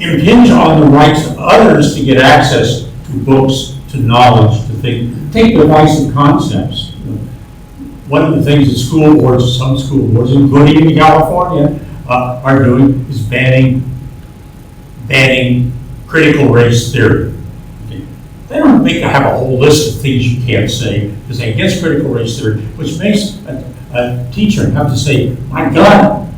impinge on the rights of others to get access to books, to knowledge, to think, take divisive concepts. One of the things that school boards, some school boards, including in California, are doing is banning critical race theory. Okay. They don't have a whole list of things you can't say, because they against critical race theory, which makes a teacher have to say, my God,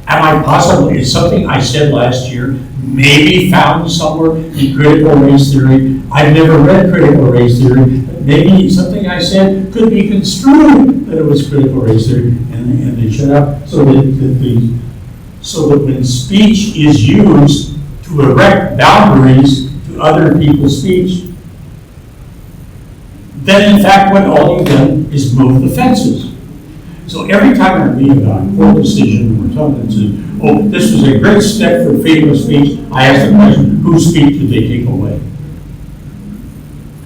am I possibly, is something I said last year maybe found somewhere in critical race theory? I've never read critical race theory, but maybe something I said could be construed that it was critical race theory, and they shut up. So that when speech is used to erect boundaries to other people's speech, then in fact what all you've done is move the fences. So every time I read about a court decision or something that says, oh, this was a great step for freedom of speech, I ask the question, whose speech did they take away?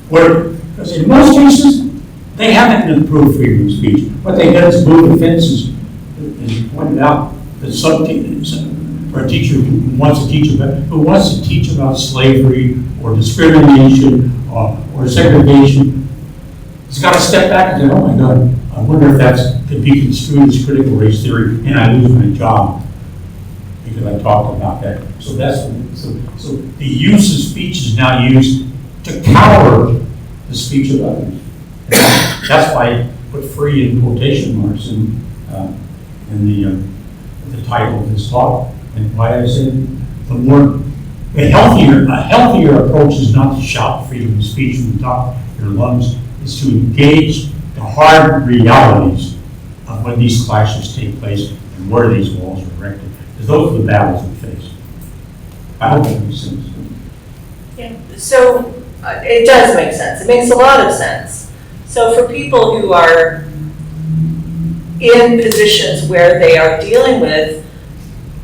Because in most cases, they haven't improved freedom of speech. What they did is move the fences, as you pointed out, that some for a teacher who wants to teach about slavery or discrimination or segregation, he's got to step back and say, oh my God, I wonder if that could be construed as critical race theory and I lose my job. because I talked about that. So so the use of speech is now used to cower the speech of others. That's why I put free in quotation marks in the title of this talk, and why I said a healthier approach is not to shout freedom of speech from the top of your lungs, is to engage the hard realities of when these clashes take place and where these walls are erected, because those are the battles we face. I hope that makes sense. Yeah. So it does make sense. It makes a lot of sense. So for people who are in positions where they are dealing with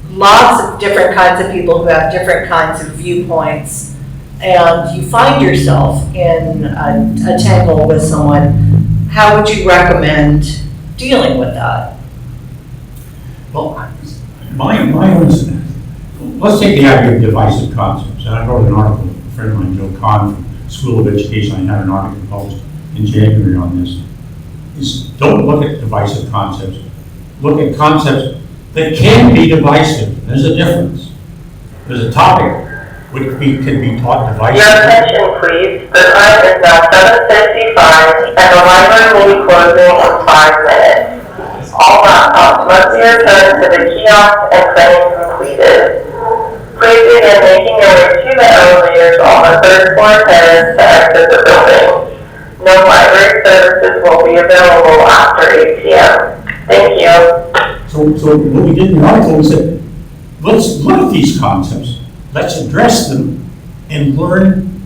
lots of different kinds of people who have different kinds of viewpoints, and you find yourself in a tangle with someone, how would you recommend dealing with that? Well, my own, let's take the idea of divisive concepts. And I wrote an article, a friend of mine, Joe Kahn from School of Education, I had an article published in January on this. Is don't look at divisive concepts. Look at concepts that can be divisive. There's a difference. There's a topic which can be taught divisive. Your attention, please. The time is now 7:55, and the library will be closing in 5 minutes. All laptops must be returned to the kiosk and training completed. Please begin making your way to the elevators on the 3rd floor terrace to exit the building. No library services will be available after 8 p.m. Thank you. So what we did in the article, we said, let's look at these concepts, let's address them, and learn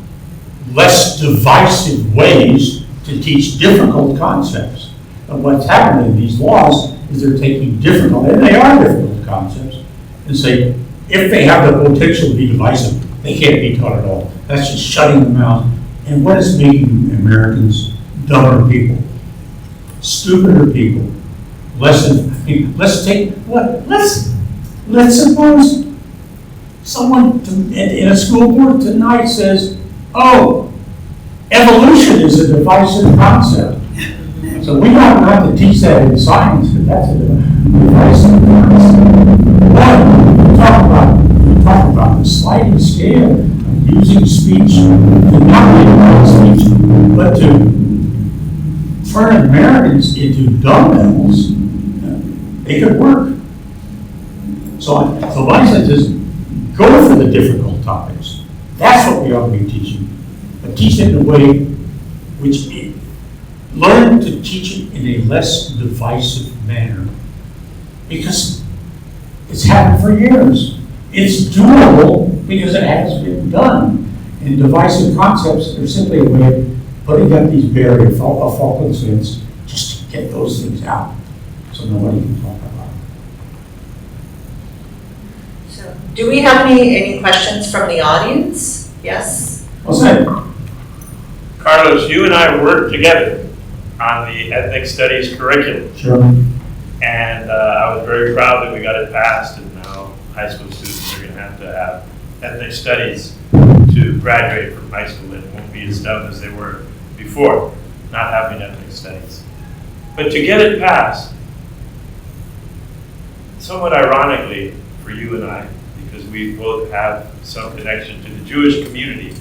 less divisive ways to teach difficult concepts. And what's happening in these laws is they're taking difficult, and they are difficult concepts, and say, if they have the potential to be divisive, they can't be taught at all. That's just shutting them out. And what is making Americans dumber people, stupider people, let's suppose someone in a school board tonight says, oh, evolution is a divisive concept. So we don't have to teach that in science, but that's a divisive concept. But we talk about the sliding scale of using speech to not be speech, but to turn Americans into dumb animals. It could work. So my sense is, go for the difficult topics. That's what we ought to be teaching. But teach it in a way which learn to teach it in a less divisive manner. Because it's happened for years. It's doable because it has been done. And divisive concepts are simply a way of putting up these barriers, Falkland fence, just to get those things out so nobody can talk about it. So, do we have any questions from the audience? Yes? What's that? Carlos, you and I worked together on the ethnic studies curriculum. Sure. And I was very proud that we got it passed, and now high school students are going to have ethnic studies to graduate from high school, and it won't be as dumb as they were before, not having ethnic studies. But to get it passed, somewhat ironically for you and I, because we both have some connection to the Jewish community,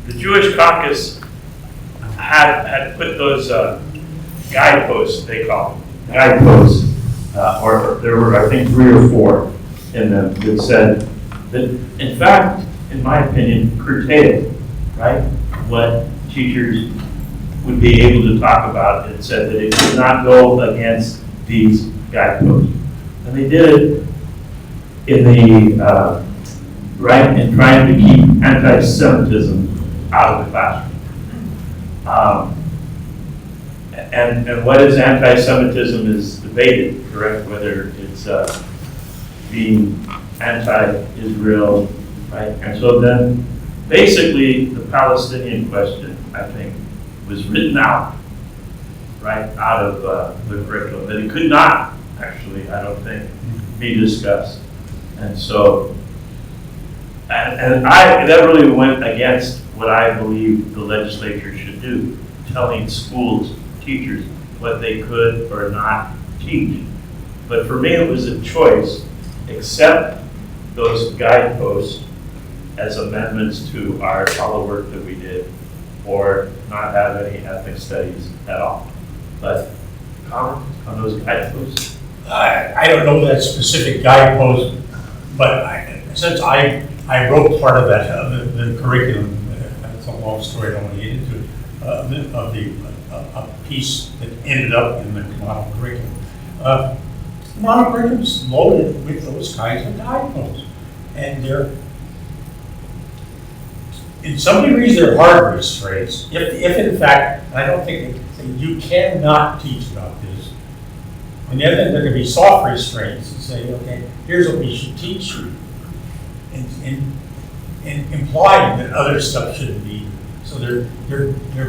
the Jewish caucus had put those guideposts, they call them, guideposts, or there were, I think, 3 or 4 in them that said that, in fact, in my opinion, curtailed, right, what teachers would be able to talk about. It said that it could not go against these guideposts. And they did it in the, right, in trying to keep anti-Semitism out of the classroom. And what is anti-Semitism is debated, correct? Whether it's being anti-Israel, right? And so then basically the Palestinian question, I think, was written out, right, out of the curriculum. That it could not, actually, I don't think, be discussed. And so, and that really went against what I believe the legislature should do, telling schools, teachers, what they could or not teach. But for me, it was a choice accept those guideposts as amendments to all the work that we did, or not have any ethnic studies at all. But comment on those guideposts? I don't know that specific guidepost, but since I wrote part of that, the curriculum, that's a long story, I don't want to get into it, a piece that ended up in the model curriculum. Model curriculum is loaded with those kinds of guideposts. And they're, in some degrees, they're hard restraints. If in fact, and I don't think you cannot teach about this. On the other hand, there can be soft restraints and say, okay, here's what we should teach you, and implying that other stuff shouldn't be. So they're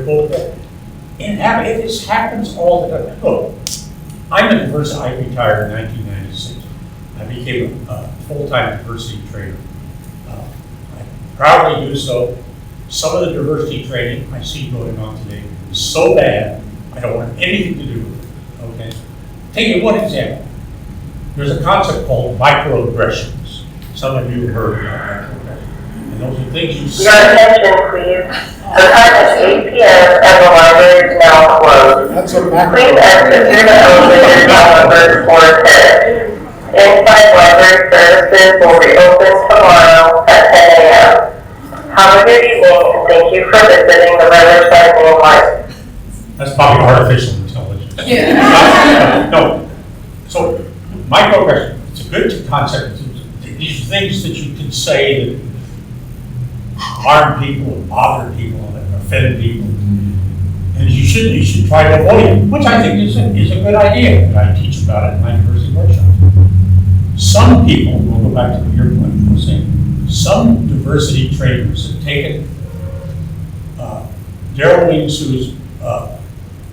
both there. And this happens all the time. Look, I'm a diversity. I retired in 1996. I became a full-time diversity trainer. I proudly do so. Some of the diversity training I see going on today is so bad, I don't want anything to do with it. Okay? Take one example. There's a concept called microaggressions. Some of you have heard about microaggressions. And those are things you say. Your attention, please. The time is 8 p.m. and the library is now closed. That's a Please exit through the elevator number 410. Inside library services will reopen tomorrow at 10 a.m. Have a good evening and thank you for visiting the Riverside Moonlight. That's probably artificial intelligence. Yeah. No. So, microaggression, it's a good concept. These things that you can say that harm people, bother people, and offend people. And you should try to avoid it, which I think is a good idea. And I teach about it in my diversity workshops. Some people, we'll go back to your point, you were saying, some diversity trainers have taken Daryl Wingsu's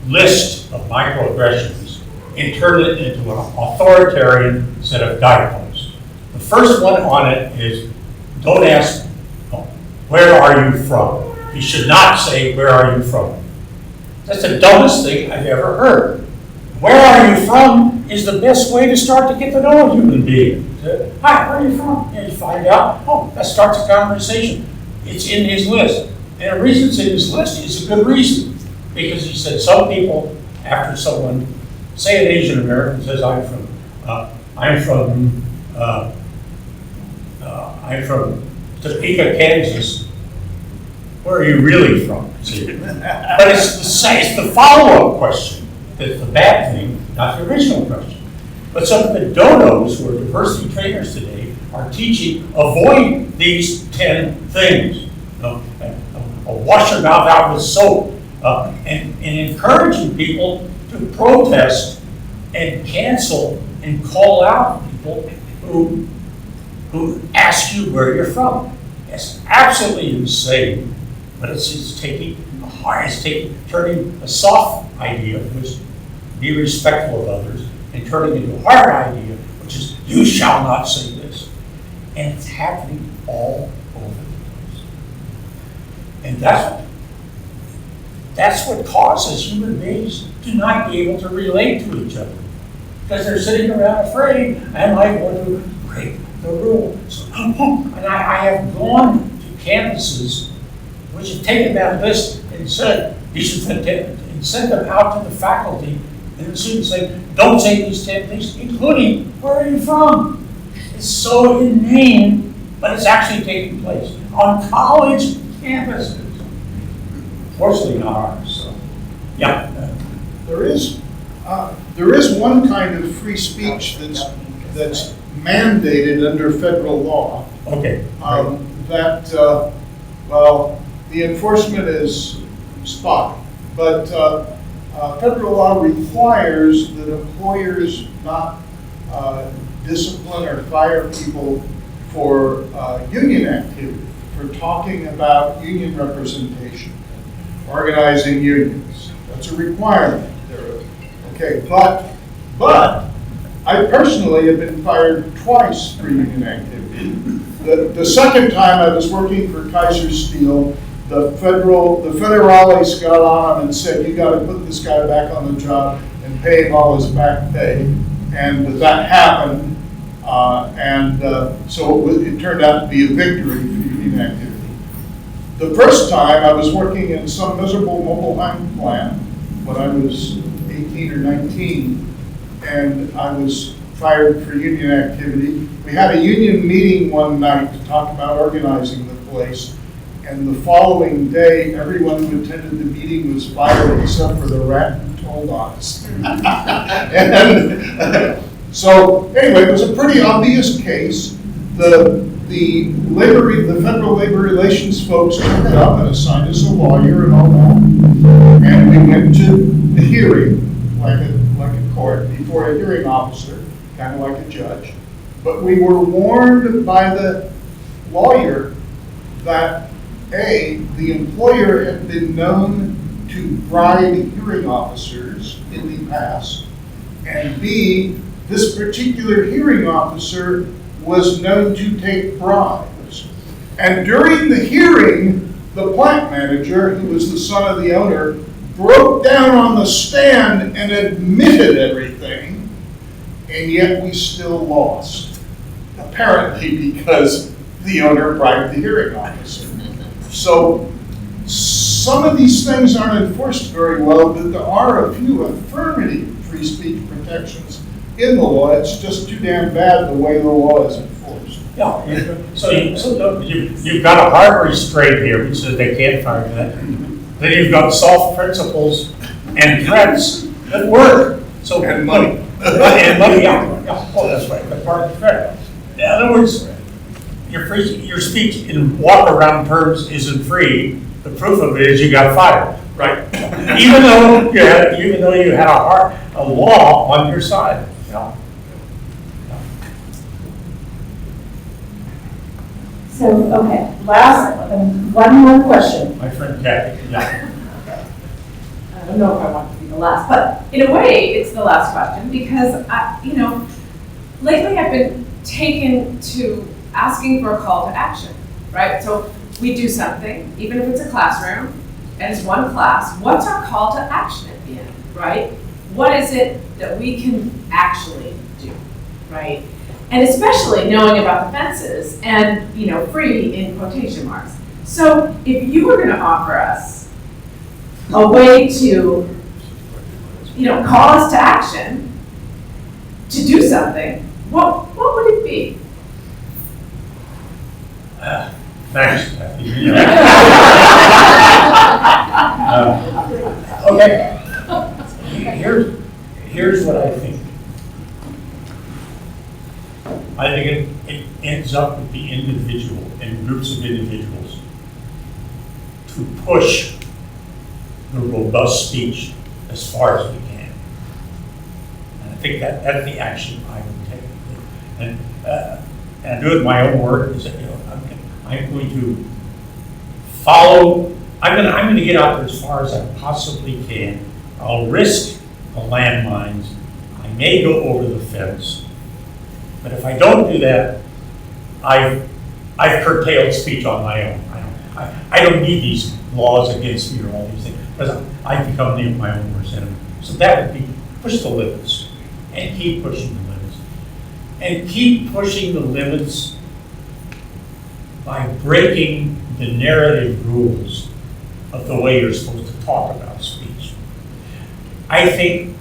list of microaggressions and turned it into an authoritarian set of guideposts. The first one on it is, don't ask, where are you from? You should not say, where are you from? That's the dumbest thing I've ever heard. Where are you from is the best way to start to get to know a human being. Hi, where are you from? And you find out, oh, that starts a conversation. It's in his list. And the reason it's in his list is a good reason. Because he said some people, after someone, say an Asian American says, I'm from Topeka, Kansas. Where are you really from? See? But it's the follow-up question that's the bad thing, not the original question. But some of the donos who are diversity trainers today are teaching, avoid these 10 things. Wash your mouth out with soap. And encouraging people to protest and cancel and call out people who ask you where you're from. It's absolutely insane, but it's turning a soft idea, which is be respectful of others, and turning into a hard idea, which is you shall not say this. And it's happening all over the place. And that's what causes human beings to not be able to relate to each other. Because they're sitting around afraid, am I going to break the rules? And I have gone to campuses which have taken that list and said, you should send them out to the faculty, and the students say, don't say these 10 things, including, where are you from? It's so inane, but it's actually taking place on college campuses. Fortunately not ours, so, yeah. There is one kind of free speech that's mandated under federal law. Okay. The enforcement is spotty, but federal law requires that employers not discipline or fire people for union activity, for talking about union representation, organizing unions. That's a requirement. Okay, but I personally have been fired twice for union activity. The second time I was working for Kaiser Steel, the federales got on and said, you got to put this guy back on the job and pay him all his back pay. And that happened. So it turned out to be a victory for union activity. The first time I was working in some miserable mobile home plant when I was 18 or 19, and I was fired for union activity. We had a union meeting one night to talk about organizing the place, and the following day, everyone who attended the meeting was fired except for the rat who told on us. So anyway, it was a pretty obvious case. The Federal Labor Relations folks took it up and assigned us a lawyer and all that. And we went to the hearing, like a court, before a hearing officer, kind of like a judge. But we were warned by the lawyer that A, the employer had been known to bribe hearing officers in the past, and B, this particular hearing officer was known to take bribes. And during the hearing, the plant manager, who was the son of the owner, broke down on the stand and admitted everything, and yet we still lost. Apparently because the owner bribed the hearing officer. So some of these things aren't enforced very well, but there are a few affirmative free speech protections in the law. It's just too damn bad the way the law is enforced. Yeah, so you've got a hard restraint here, which says they can't fire that. Then you've got soft principles and threats that work. So And money. And money, yeah. Oh, that's right, that's part of the threat. In other words, your speech in walk-around terms isn't free. The proof of it is you got fired, right? even though you had a law on your side. You know? So, okay, one more question. My friend Kathy, yeah. I don't know if I want to be the last, but in a way, it's the last question because, lately I've been taken to asking for a call to action, right? So we do something, even if it's a classroom, and it's one class, what's our call to action at the end, right? What is it that we can actually do, right? And especially knowing about the fences and, free in quotation marks. So if you were gonna offer us a way to, call us to action, to do something, what would it be? Thanks, Kathy. Okay. Here's what I think. I think it ends up with the individual and groups of individuals to push the robust speech as far as we can. And I think that's the action I would take. And I do it in my own words. I'm going to follow. I'm going to get out there as far as I possibly can. I'll risk the landmines. I may go over the fence. But if I don't do that, I've curtailed speech on my own. I don't need these laws against me or all these things because I've become my own worst enemy. So that would be push the limits and keep pushing the limits. And keep pushing the limits by breaking the narrative rules of the way you're supposed to talk about speech. I think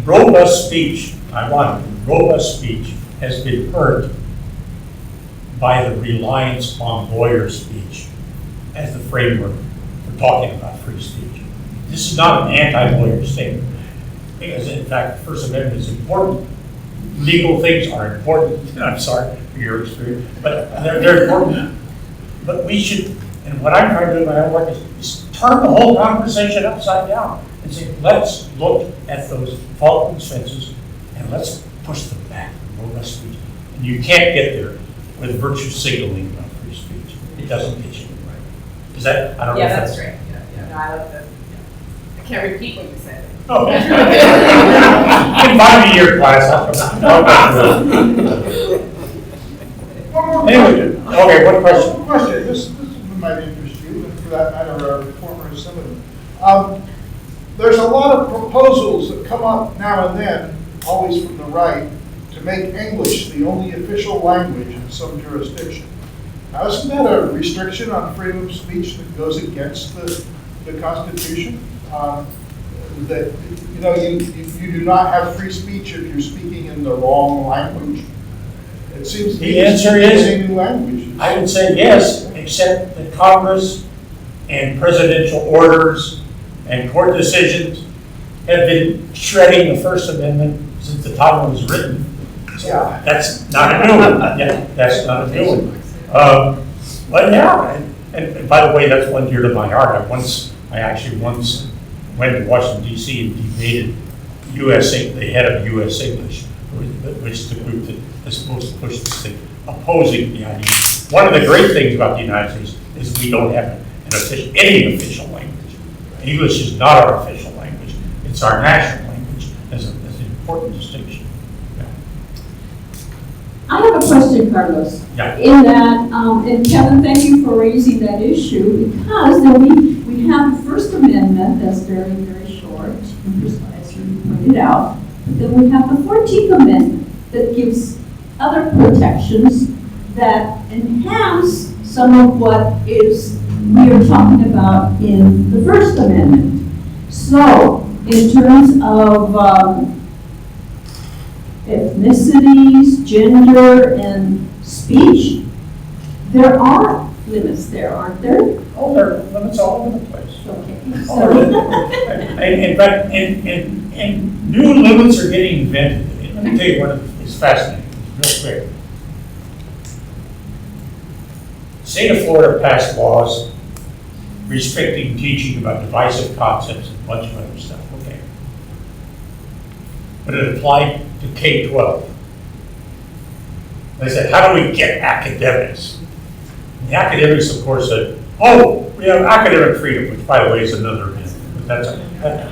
robust speech, robust speech has been hurt by the reliance on lawyer speech as the framework for talking about free speech. This is not an anti-lawyer statement, because in fact, the First Amendment is important. Legal things are important. I'm sorry for your experience, but they're important. But we should, and what I'm trying to do in my own work is turn the whole conversation upside down and say, let's look at those fault fences and let's push them back to robust speech. And you can't get there with virtue signaling about free speech. It doesn't get you right. Is that, I don't know. Yeah, that's great. Yeah, no, I like that. I can't repeat what you said. Okay. Invite me to your class. Anyway, okay, what question? One question. This might interest you, and for that matter, our former assemblyman. There's a lot of proposals that come up now and then always from the right, to make English the only official language in some jurisdiction. Now, isn't that a restriction on freedom of speech that goes against the Constitution? That, you know, you do not have free speech if you're speaking in the wrong language? It seems to me The answer is, a new language. I would say yes, except that Congress and presidential orders and court decisions have been shredding the First Amendment since the time it was written. So Yeah. that's not a new one. Yeah, that's not a new one. But yeah, and by the way, that's one dear to my heart. I actually once went to Washington D.C. and debated the head of U.S. English, which is the group that is supposed to push this thing, opposing the idea. One of the great things about the United States is we don't have any official language. English is not our official language. It's our national language. That's an important distinction. Yeah. I have a question, Carlos. Yeah. In that, and Kevin, thank you for raising that issue, because then we have the First Amendment that's very, very short, and precise, as you pointed out. But then we have the 14th Amendment that gives other protections that enhance some of what we are talking about in the First Amendment. So, in terms of ethnicities, gender, and speech, there are limits there, aren't there? Oh, there are limits all over the place. Okay. And new limits are getting invented. Let me tell you what is fascinating, real quick. The state of Florida passed laws restricting teaching about divisive concepts and a bunch of other stuff, okay? But it applied to K-12. They said, how do we get academics? And the academics, of course, said, oh, we have academic freedom, which, by the way, is another myth. But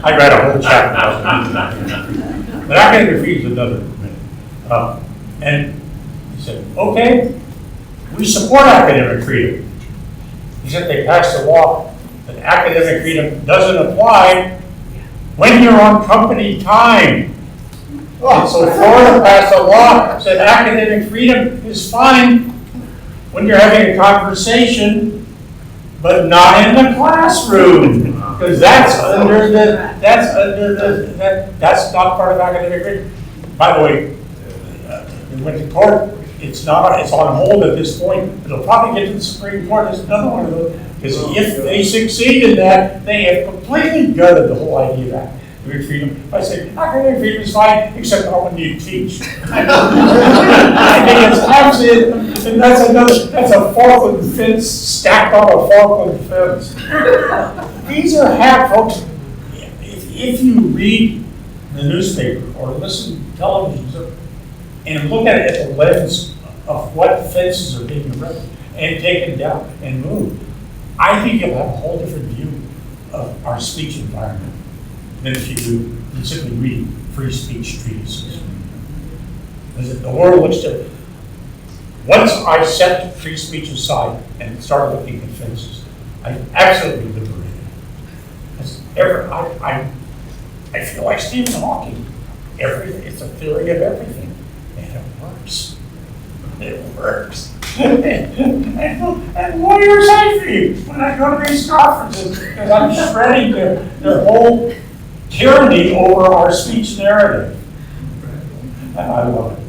I read a whole chapter on that. But academic freedom is another myth. And they said, okay, we support academic freedom. Except they passed a law that academic freedom doesn't apply when you're on company time. And so Florida passed a law that said academic freedom is fine when you're having a conversation, but not in the classroom, because that's not part of academic freedom. By the way, we went to court. It's on hold at this point. It'll probably get to the Supreme Court. There's another one of those. Because if they succeed in that, they have completely gutted the whole idea of academic freedom. I say academic freedom is fine, except not when you teach. I think it's absolute, and that's a Falkland fence stacked on a Falkland fence. These are folks. If you read the newspaper or listen to television and look at it at the lens of what fences are being erected and taken down and moved, I think you'll have a whole different view of our speech environment than if you do simply read free speech treatises. The world looks different. Once I set free speech aside and started looking at fences, I'm absolutely liberated. I feel like Stephen Hawking. It's a theory of everything, and it works. It works. And lawyers hate me when I go to these conferences because I'm shredding their whole tyranny over our speech narrative. And I love it.